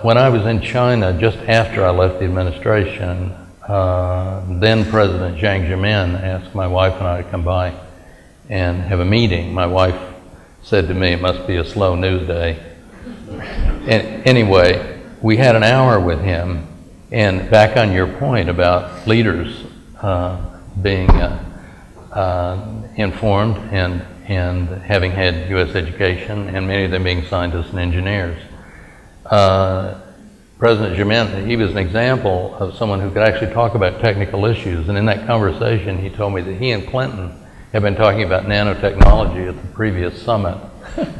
Speaker 5: when I was in China, just after I left the administration, then President Jiang Zemin asked my wife and I to come by and have a meeting. My wife said to me, it must be a slow news day. And anyway, we had an hour with him, and back on your point about leaders being informed and having had U.S. education, and many of them being scientists and engineers. President Zemin, he was an example of someone who could actually talk about technical issues, and in that conversation he told me that he and Clinton had been talking about nanotechnology at the previous summit,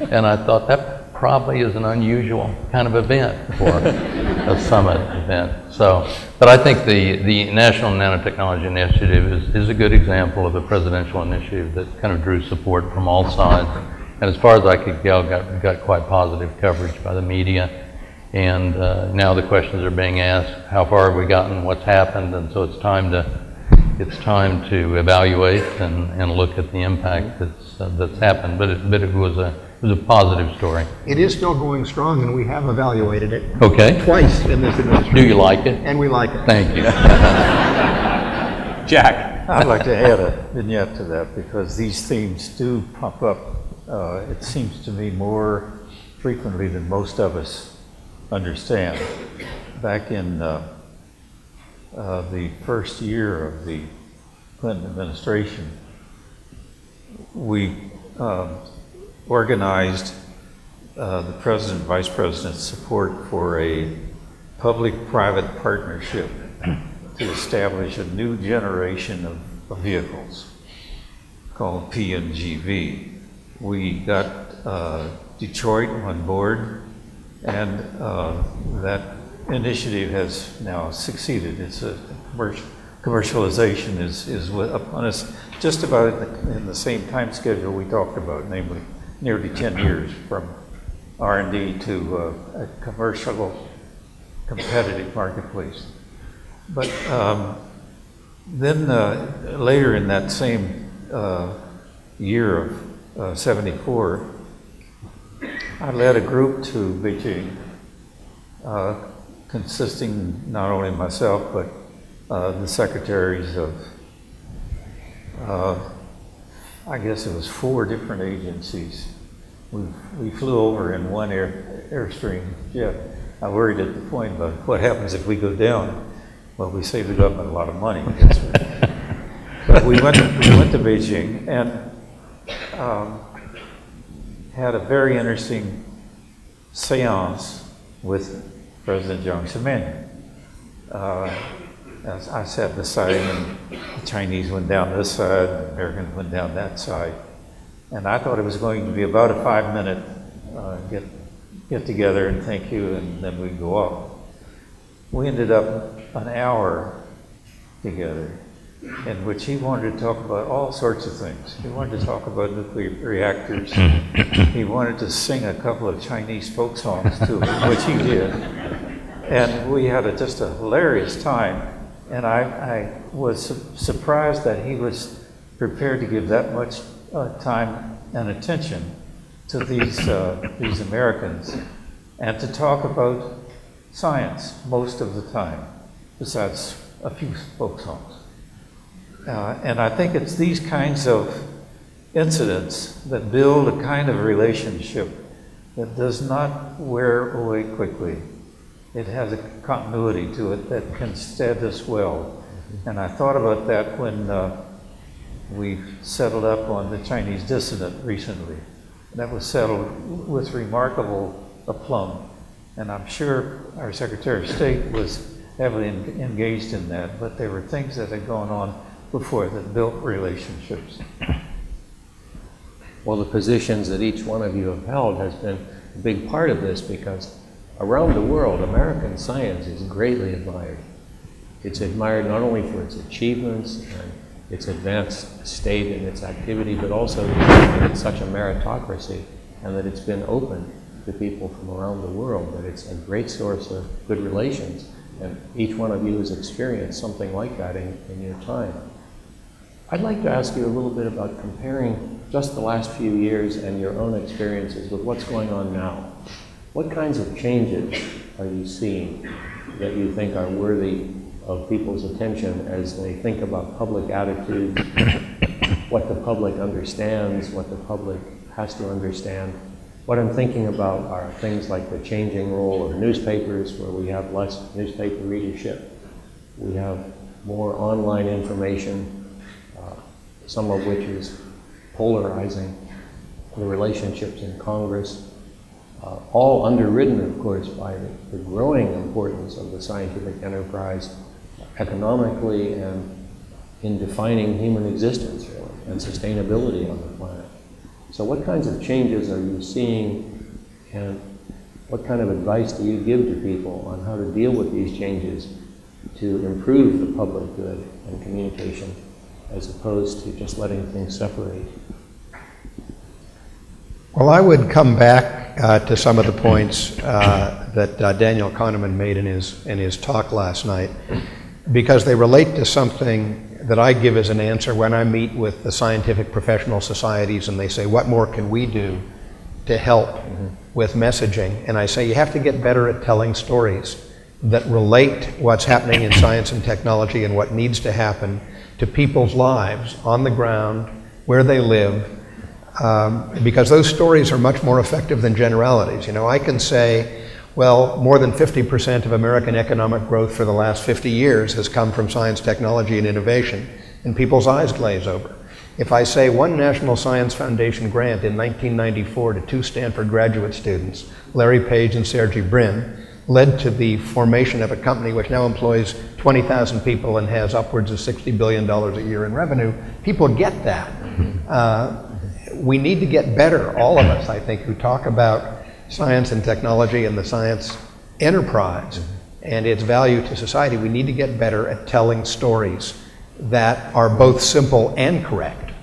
Speaker 5: and I thought that probably is an unusual kind of event for a summit event. So, but I think the National Nanotechnology Initiative is a good example of a presidential initiative that kind of drew support from all sides, and as far as I could go, got quite positive coverage by the media. And now the questions are being asked, how far have we gotten, what's happened, and so it's time to evaluate and look at the impact that's happened. But it was a positive story.
Speaker 2: It is still going strong, and we have evaluated it.
Speaker 5: Okay.
Speaker 2: Twice in this administration.
Speaker 5: Do you like it?
Speaker 2: And we like it.
Speaker 5: Thank you.
Speaker 1: Jack.
Speaker 4: I'd like to add a vignette to that, because these themes do pop up, it seems to me, more frequently than most of us understand. Back in the first year of the Clinton administration, we organized the president and vice president's support for a public-private partnership to establish a new generation of vehicles called PNGV. We got Detroit on board, and that initiative has now succeeded. It's a commercialization is upon us just about in the same time schedule we talked about, namely nearly 10 years from R&D to a commercial, competitive marketplace. But then later in that same year of 74, I led a group to Beijing, consisting not only of myself, but the secretaries of, I guess it was 4 different agencies. We flew over in one Airstream jet. I worried at the point about what happens if we go down. Well, we saved the government a lot of money. But we went to Beijing and had a very interesting seance with President Jiang Zemin. As I sat beside him, and the Chinese went down this side, and the Americans went down that side. And I thought it was going to be about a 5-minute get together and thank you, and then we'd go off. We ended up an hour together, in which he wanted to talk about all sorts of things. He wanted to talk about nuclear reactors. He wanted to sing a couple of Chinese folk songs too, which he did. And we had just a hilarious time. And I was surprised that he was prepared to give that much time and attention to these Americans, and to talk about science most of the time, besides a few folk songs. And I think it's these kinds of incidents that build a kind of relationship that does not wear away quickly. It has a continuity to it that can stand us well. And I thought about that when we settled up on the Chinese dissident recently. That was settled with remarkable aplomb. And I'm sure our Secretary of State was heavily engaged in that, but there were things that had gone on before that built relationships.
Speaker 1: Well, the positions that each one of you have held has been a big part of this, because around the world, American science is greatly admired. It's admired not only for its achievements and its advanced state in its activity, but also that it's such a meritocracy and that it's been open to people from around the world, that it's a great source of good relations. And each one of you has experienced something like that in your time. I'd like to ask you a little bit about comparing just the last few years and your own experiences with what's going on now. What kinds of changes are you seeing that you think are worthy of people's attention as they think about public attitudes, what the public understands, what the public has to understand? What I'm thinking about are things like the changing role of newspapers, where we have less newspaper readership. We have more online information, some of which is polarizing, the relationships in Congress, all underwritten, of course, by the growing importance of the scientific enterprise economically and in defining human existence, really, and sustainability on the planet. So what kinds of changes are you seeing, and what kind of advice do you give to people on how to deal with these changes to improve the public good and communication, as opposed to just letting things separate?
Speaker 2: Well, I would come back to some of the points that Daniel Kahneman made in his talk last night, because they relate to something that I give as an answer when I meet with the scientific professional societies and they say, what more can we do to help with messaging? And I say, you have to get better at telling stories that relate what's happening in science and technology and what needs to happen to people's lives on the ground, where they live, because those stories are much more effective than generalities. You know, I can say, well, more than 50% of American economic growth for the last 50 years has come from science, technology, and innovation, and people's eyes glaze over. If I say one National Science Foundation grant in 1994 to 2 Stanford graduate students, Larry Page and Sergey Brin, led to the formation of a company which now employs 20,000 people and has upwards of $60 billion a year in revenue, people get that. We need to get better, all of us, I think, who talk about science and technology and the science enterprise and its value to society. We need to get better at telling stories that are both simple and correct.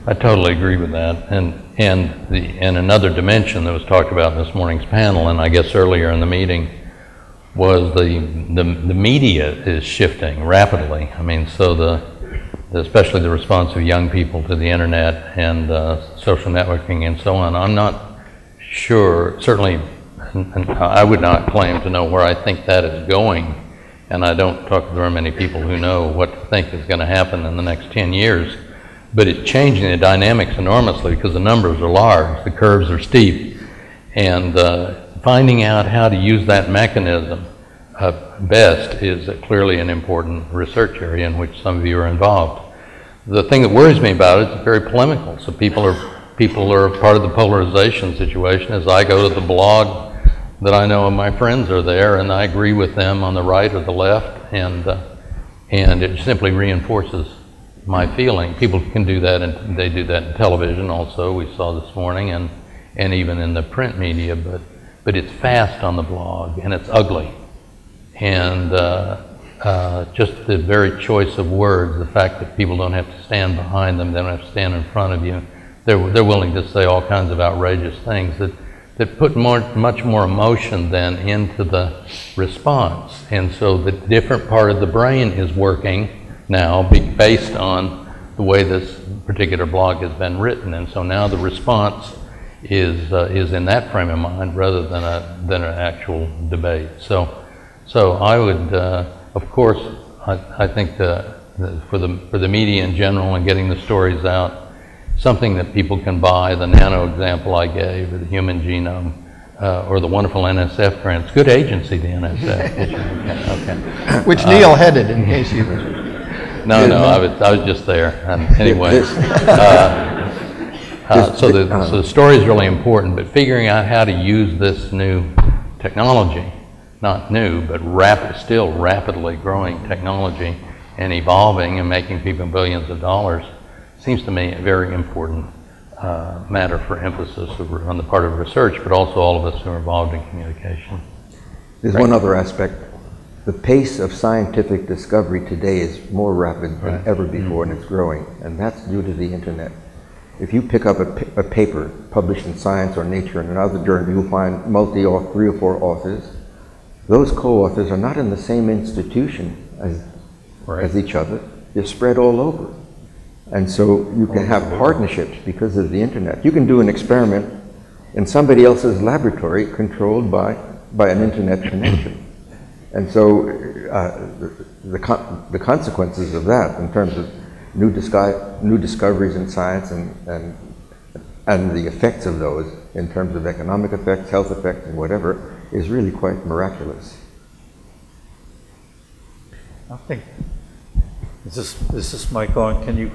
Speaker 5: I totally agree with that. And another dimension that was talked about in this morning's panel, and I guess earlier in the meeting, was the media is shifting rapidly. I mean, so especially the response of young people to the internet and social networking and so on. I'm not sure, certainly, and I would not claim to know where I think that is going, and I don't talk to very many people who know what to think is going to happen in the next 10 years, but it's changing the dynamics enormously because the numbers are large, the curves are steep, and finding out how to use that mechanism best is clearly an important research area in which some of you are involved. The thing that worries me about it is it's very polemical, so people are part of the polarization situation. As I go to the blog that I know of my friends are there, and I agree with them on the right or the left, and it simply reinforces my feeling. People can do that, and they do that in television also, we saw this morning, and even in the print media, but it's fast on the blog, and it's ugly. And just the very choice of words, the fact that people don't have to stand behind them, they don't have to stand in front of you, they're willing to say all kinds of outrageous things that put much more emotion than into the response. And so the different part of the brain is working now based on the way this particular blog has been written. And so now the response is in that frame of mind rather than an actual debate. So I would, of course, I think for the media in general and getting the stories out, something that people can buy, the nano example I gave, or the human genome, or the wonderful NSF grants. Good agency, the NSF. Okay.
Speaker 2: Which Neal headed, in case you...
Speaker 5: No, I was just there. Anyway, so the story is really important, but figuring out how to use this new technology, not new, but still rapidly growing technology, and evolving and making people billions of dollars seems to me a very important matter for emphasis on the part of research, but also all of us who are involved in communication.
Speaker 3: There's one other aspect. The pace of scientific discovery today is more rapid than ever before, and it's growing, and that's due to the internet. If you pick up a paper published in Science or Nature in another journal, you'll find 3 or 4 authors. Those co-authors are not in the same institution as each other. They're spread all over. And so you can have partnerships because of the internet. You can do an experiment in somebody else's laboratory controlled by an internet connection. And so the consequences of that in terms of new discoveries in science and the effects of those in terms of economic effects, health effects, and whatever is really quite miraculous.
Speaker 4: I think, is this mic on? Can you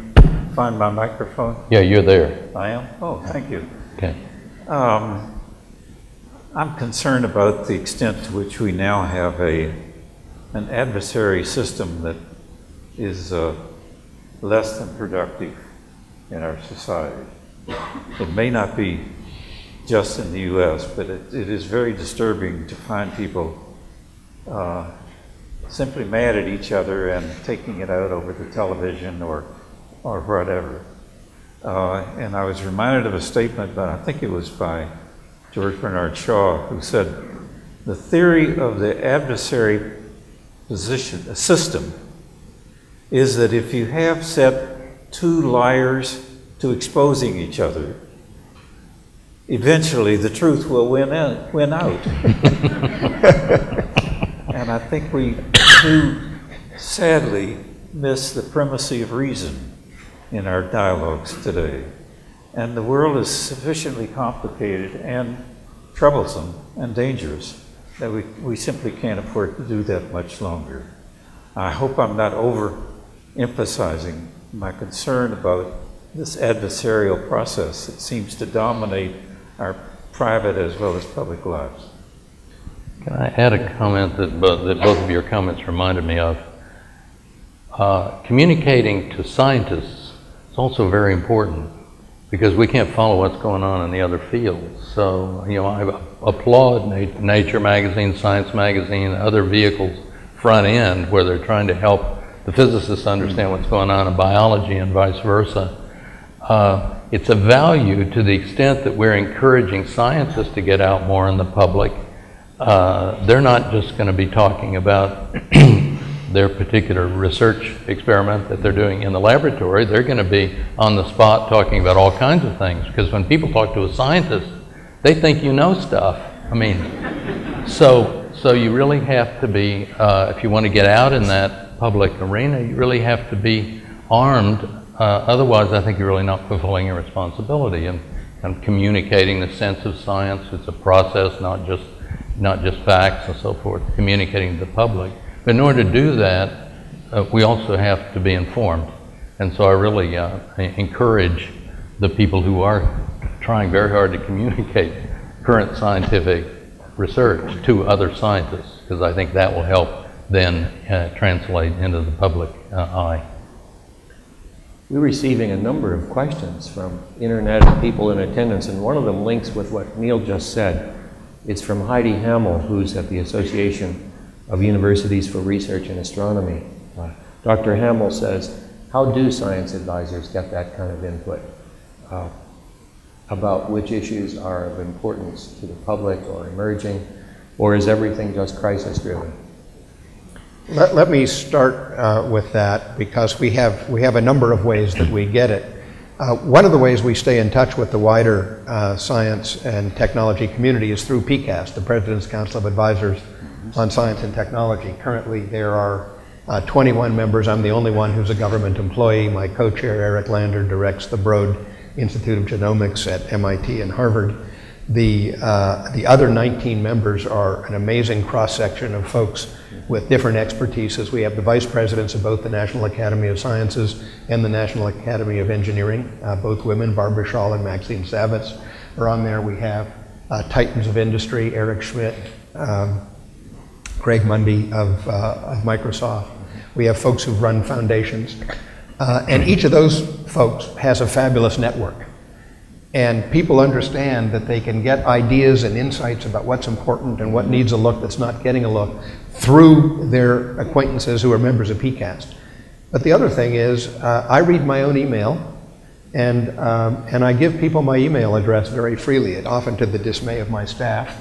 Speaker 4: find my microphone?
Speaker 5: Yeah, you're there.
Speaker 4: I am? Oh, thank you.
Speaker 5: Okay.
Speaker 4: I'm concerned about the extent to which we now have an adversary system that is less than productive in our society. It may not be just in the US, but it is very disturbing to find people simply mad at each other and taking it out over the television or whatever. And I was reminded of a statement, but I think it was by George Bernard Shaw, who said, the theory of the adversary system is that if you have set 2 liars to exposing each other, eventually the truth will win out. And I think we do sadly miss the primacy of reason in our dialogues today. And the world is sufficiently complicated and troublesome and dangerous that we simply can't afford to do that much longer. I hope I'm not overemphasizing my concern about this adversarial process that seems to dominate our private as well as public lives.
Speaker 5: Can I add a comment that both of your comments reminded me of? Communicating to scientists is also very important, because we can't follow what's going on in the other fields. So, I applaud Nature magazine, Science magazine, other vehicles front end where they're trying to help the physicists understand what's going on in biology and vice versa. It's a value to the extent that we're encouraging scientists to get out more in the public. They're not just going to be talking about their particular research experiment that they're doing in the laboratory. They're going to be on the spot talking about all kinds of things, because when people talk to a scientist, they think you know stuff. I mean, so you really have to be, if you want to get out in that public arena, you really have to be armed. Otherwise, I think you're really not fulfilling your responsibility and communicating the sense of science. It's a process, not just facts and so forth, communicating to the public. But in order to do that, we also have to be informed. And so I really encourage the people who are trying very hard to communicate current scientific research to other scientists, because I think that will help then translate into the public eye.
Speaker 1: We're receiving a number of questions from internet and people in attendance, and one of them links with what Neal just said. It's from Heidi Hamill, who's at the Association of Universities for Research in Astronomy. Dr. Hamill says, how do science advisors get that kind of input about which issues are of importance to the public or emerging, or is everything just crisis-driven?
Speaker 2: Let me start with that, because we have a number of ways that we get it. One of the ways we stay in touch with the wider science and technology community is through PCAST, the President's Council of Advisors on Science and Technology. Currently, there are 21 members. I'm the only one who's a government employee. My co-chair, Eric Lander, directs the Broad Institute of Genomics at MIT and Harvard. The other 19 members are an amazing cross-section of folks with different expertises. We have the vice presidents of both the National Academy of Sciences and the National Academy of Engineering, both women. Barbara Schall and Maxine Savitz are on there. We have titans of industry, Eric Schmidt, Greg Mundy of Microsoft. We have folks who've run foundations. And each of those folks has a fabulous network. And people understand that they can get ideas and insights about what's important and what needs a look that's not getting a look through their acquaintances who are members of PCAST. But the other thing is, I read my own email, and I give people my email address very freely, often to the dismay of my staff.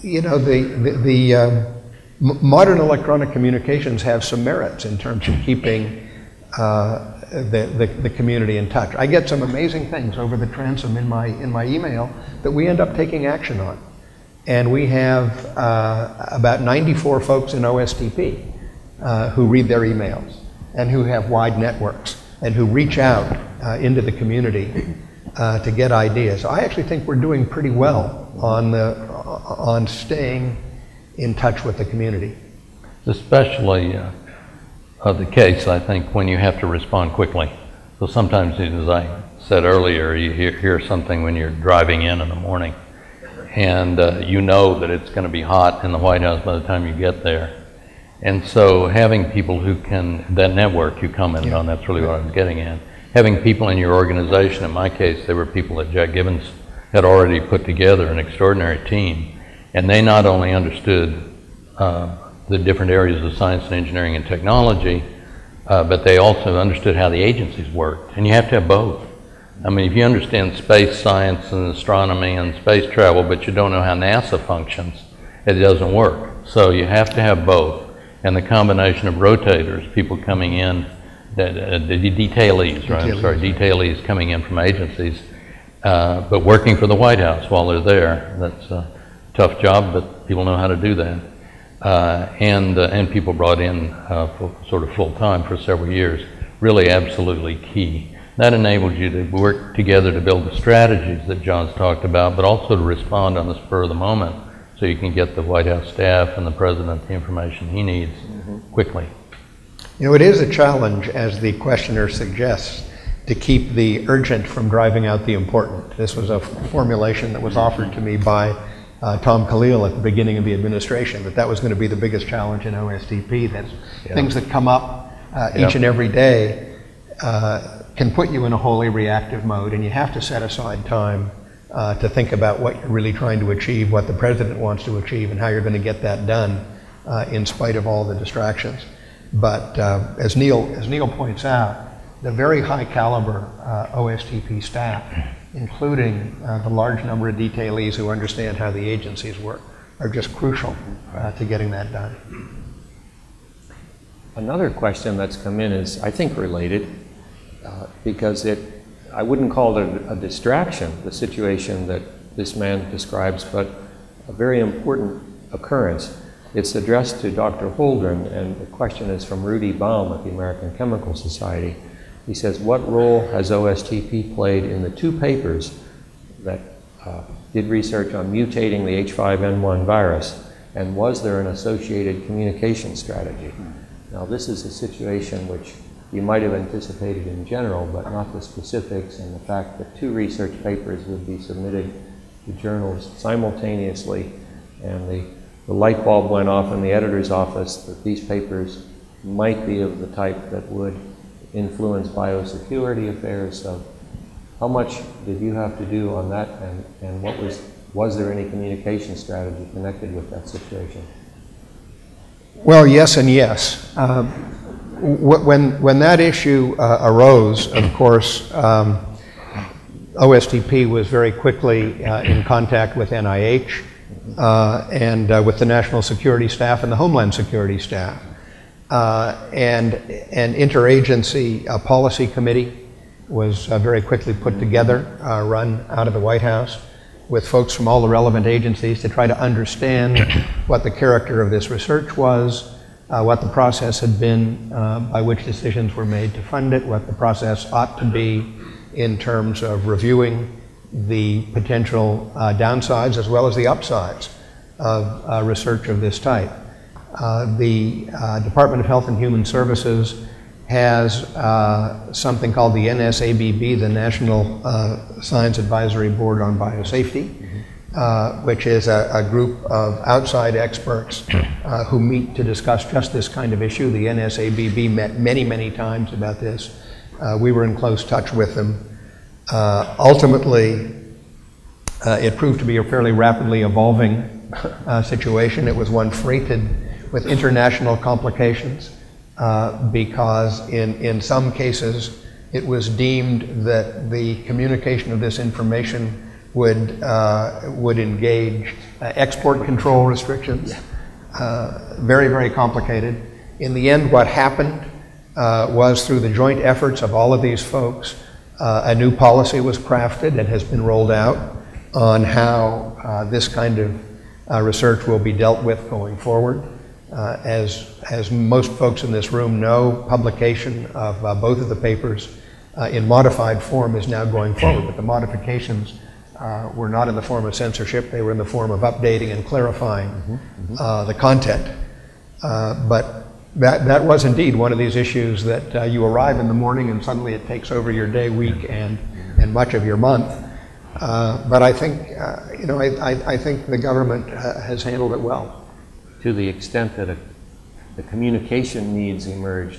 Speaker 2: You know, the modern electronic communications have some merits in terms of keeping the community in touch. I get some amazing things over the transom in my email that we end up taking action on. And we have about 94 folks in OSTP who read their emails and who have wide networks and who reach out into the community to get ideas. I actually think we're doing pretty well on staying in touch with the community.
Speaker 5: Especially the case, I think, when you have to respond quickly. So sometimes, as I said earlier, you hear something when you're driving in the morning, and you know that it's going to be hot in the White House by the time you get there. And so having people who can, that network you commented on, that's really what I was getting at. Having people in your organization, in my case, they were people that Jack Gibbons had already put together, an extraordinary team. And they not only understood the different areas of science and engineering and technology, but they also understood how the agencies worked. And you have to have both. I mean, if you understand space science and astronomy and space travel, but you don't know how NASA functions, it doesn't work. So you have to have both. And the combination of rotators, people coming in, the detailees, right? I'm sorry, detailees coming in from agencies, but working for the White House while they're there. That's a tough job, but people know how to do that. And people brought in sort of full time for several years, really absolutely key. That enables you to work together to build the strategies that John's talked about, but also to respond on the spur of the moment, so you can get the White House staff and the President the information he needs quickly.
Speaker 2: You know, it is a challenge, as the questioner suggests, to keep the urgent from driving out the important. This was a formulation that was offered to me by Tom Khalil at the beginning of the administration, that was going to be the biggest challenge in OSTP, that things that come up each and every day can put you in a wholly reactive mode, and you have to set aside time to think about what you're really trying to achieve, what the President wants to achieve, and how you're going to get that done in spite of all the distractions. But as Neal points out, the very high caliber OSTP staff, including the large number of detailees who understand how the agencies work, are just crucial to getting that done.
Speaker 1: Another question that's come in is, I think, related, because I wouldn't call it a distraction, the situation that this man describes, but a very important occurrence. It's addressed to Dr. Holdren, and the question is from Rudy Baum at the American Chemical Society. He says, what role has OSTP played in the two papers that did research on mutating the H5N1 virus, and was there an associated communication strategy? Now, this is a situation which you might have anticipated in general, but not the specifics, and the fact that two research papers would be submitted to journals simultaneously, and the light bulb went off in the editor's office that these papers might be of the type that would influence biosecurity affairs. So how much did you have to do on that, and was there any communication strategy connected with that situation?
Speaker 2: Well, yes and yes. When that issue arose, of course, OSTP was very quickly in contact with NIH and with the National Security Staff and the Homeland Security Staff. And an interagency policy committee was very quickly put together, run out of the White House, with folks from all the relevant agencies to try to understand what the character of this research was, what the process had been by which decisions were made to fund it, what the process ought to be in terms of reviewing the potential downsides as well as the upsides of research of this type. The Department of Health and Human Services has something called the NSABB, the National Science Advisory Board on Biosafety, which is a group of outside experts who meet to discuss just this kind of issue. The NSABB met many, many times about this. We were in close touch with them. Ultimately, it proved to be a fairly rapidly evolving situation. It was one freighted with international complications because in some cases it was deemed that the communication of this information would engage export control restrictions. Very, very complicated. In the end, what happened was through the joint efforts of all of these folks, a new policy was crafted and has been rolled out on how this kind of research will be dealt with going forward. As most folks in this room know, publication of both of the papers in modified form is now going forward, but the modifications were not in the form of censorship, they were in the form of updating and clarifying the content. But that was indeed one of these issues that you arrive in the morning and suddenly it takes over your day, week, and much of your month. But I think, I think the government has handled it well.
Speaker 1: To the extent that the communication needs emerged,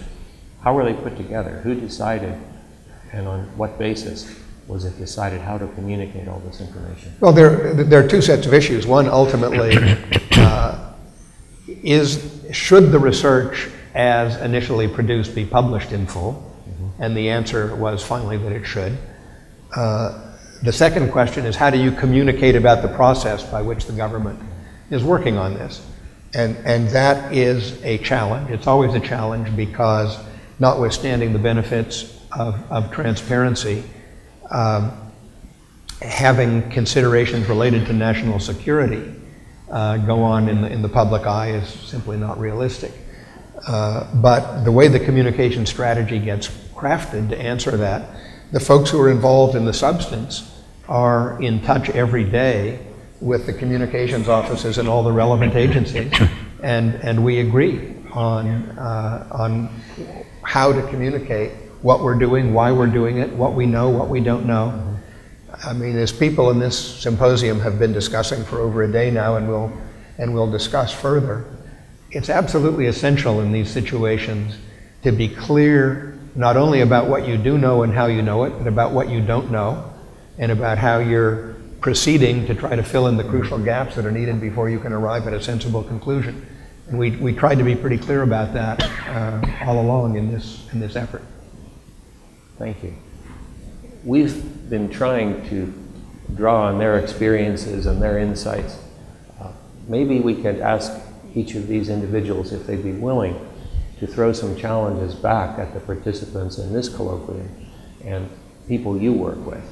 Speaker 1: how were they put together? Who decided, and on what basis was it decided how to communicate all this information?
Speaker 2: Well, there are two sets of issues. One, ultimately, should the research as initially produced be published in full? And the answer was finally that it should. The second question is, how do you communicate about the process by which the government is working on this? And that is a challenge. It's always a challenge because, notwithstanding the benefits of transparency, having considerations related to national security go on in the public eye is simply not realistic. But the way the communication strategy gets crafted to answer that, the folks who are involved in the substance are in touch every day with the communications offices and all the relevant agencies, and we agree on how to communicate what we're doing, why we're doing it, what we know, what we don't know. I mean, as people in this symposium have been discussing for over a day now, and we'll discuss further, it's absolutely essential in these situations to be clear not only about what you do know and how you know it, but about what you don't know, and about how you're proceeding to try to fill in the crucial gaps that are needed before you can arrive at a sensible conclusion. And we tried to be pretty clear about that all along in this effort.
Speaker 1: Thank you. We've been trying to draw on their experiences and their insights. Maybe we could ask each of these individuals if they'd be willing to throw some challenges back at the participants in this colloquium and people you work with.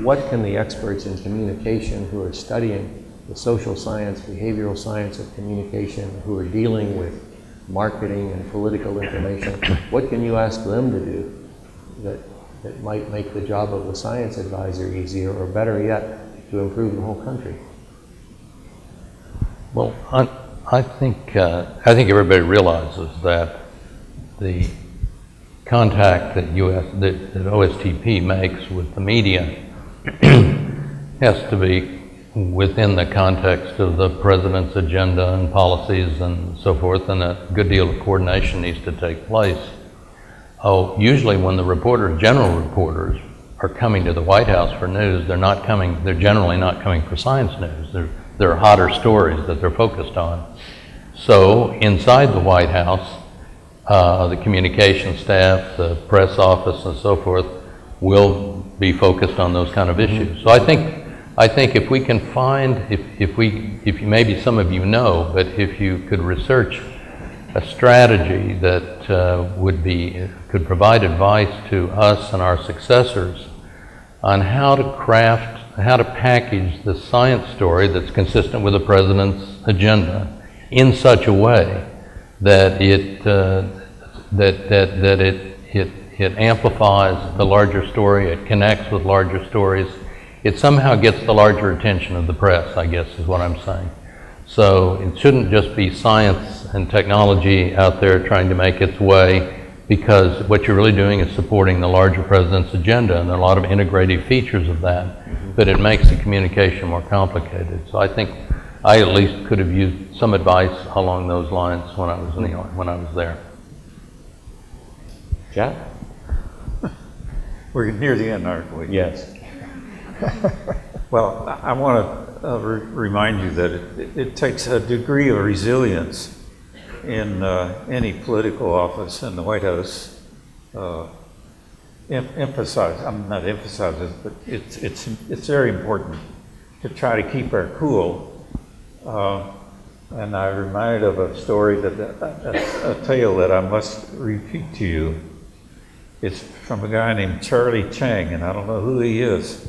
Speaker 1: What can the experts in communication who are studying the social science, behavioral science of communication, who are dealing with marketing and political information, what can you ask them to do that might make the job of the science advisor easier, or better yet, to improve the whole country?
Speaker 5: Well, I think everybody realizes that the contact that OSTP makes with the media has to be within the context of the president's agenda and policies and so forth, and a good deal of coordination needs to take place. Usually when the general reporters are coming to the White House for news, they're generally not coming for science news. There are hotter stories that they're focused on. So inside the White House, the communication staff, the press office and so forth will be focused on those kind of issues. So I think if we can find, if maybe some of you know, but if you could research a strategy that could provide advice to us and our successors on how to package the science story that's consistent with the president's agenda in such a way that it amplifies the larger story, it connects with larger stories, it somehow gets the larger attention of the press, I guess is what I'm saying. So it shouldn't just be science and technology out there trying to make its way, because what you're really doing is supporting the larger president's agenda, and there are a lot of integrative features of that. but it makes the communication more complicated. So I think I at least could have used some advice along those lines when I was there.
Speaker 1: Jack?
Speaker 4: We're near the end, aren't we?
Speaker 1: Yes.
Speaker 4: Well, I want to remind you that it takes a degree of resilience in any political office, and the White House emphasizes, I'm not emphasizing, but it's very important to try to keep our cool. And I'm reminded of a story, a tale that I must repeat to you. It's from a guy named Charlie Chang, and I don't know who he is,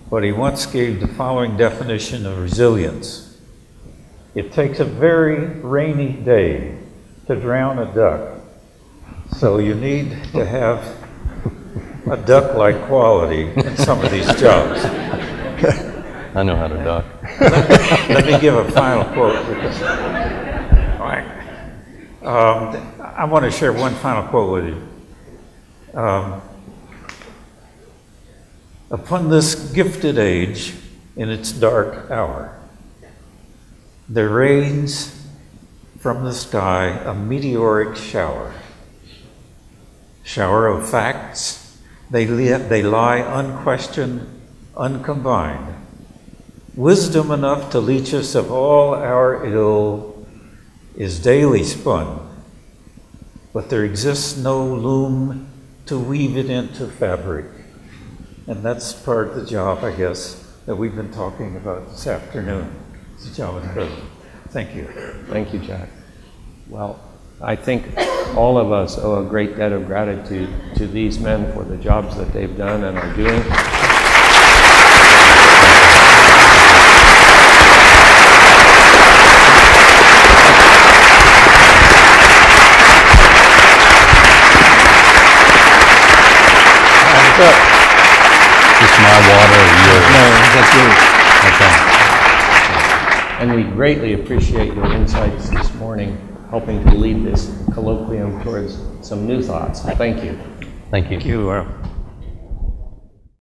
Speaker 4: but he once gave the following definition of resilience. It takes a very rainy day to drown a duck, so you need to have a duck-like quality in some of these jobs.
Speaker 5: I know how to duck.
Speaker 4: Let me give a final quote. I want to share one final quote with you. Upon this gifted age, in its dark hour, there rains from the sky a meteoric shower of facts. They lie unquestioned, uncombined. Wisdom enough to leach us of all our ill is daily spun, but there exists no loom to weave it into fabric. And that's part of the job, I guess, that we've been talking about this afternoon. It's the job of the president. Thank you.
Speaker 1: Thank you, Jack. Well, I think all of us owe a great debt of gratitude to these men for the jobs that they've done and are doing.
Speaker 5: Just my water or yours?
Speaker 1: No, that's yours.
Speaker 5: Okay.
Speaker 1: And we greatly appreciate your insights this morning, helping to lead this colloquium towards some new thoughts. Thank you.
Speaker 5: Thank you.
Speaker 4: Thank you.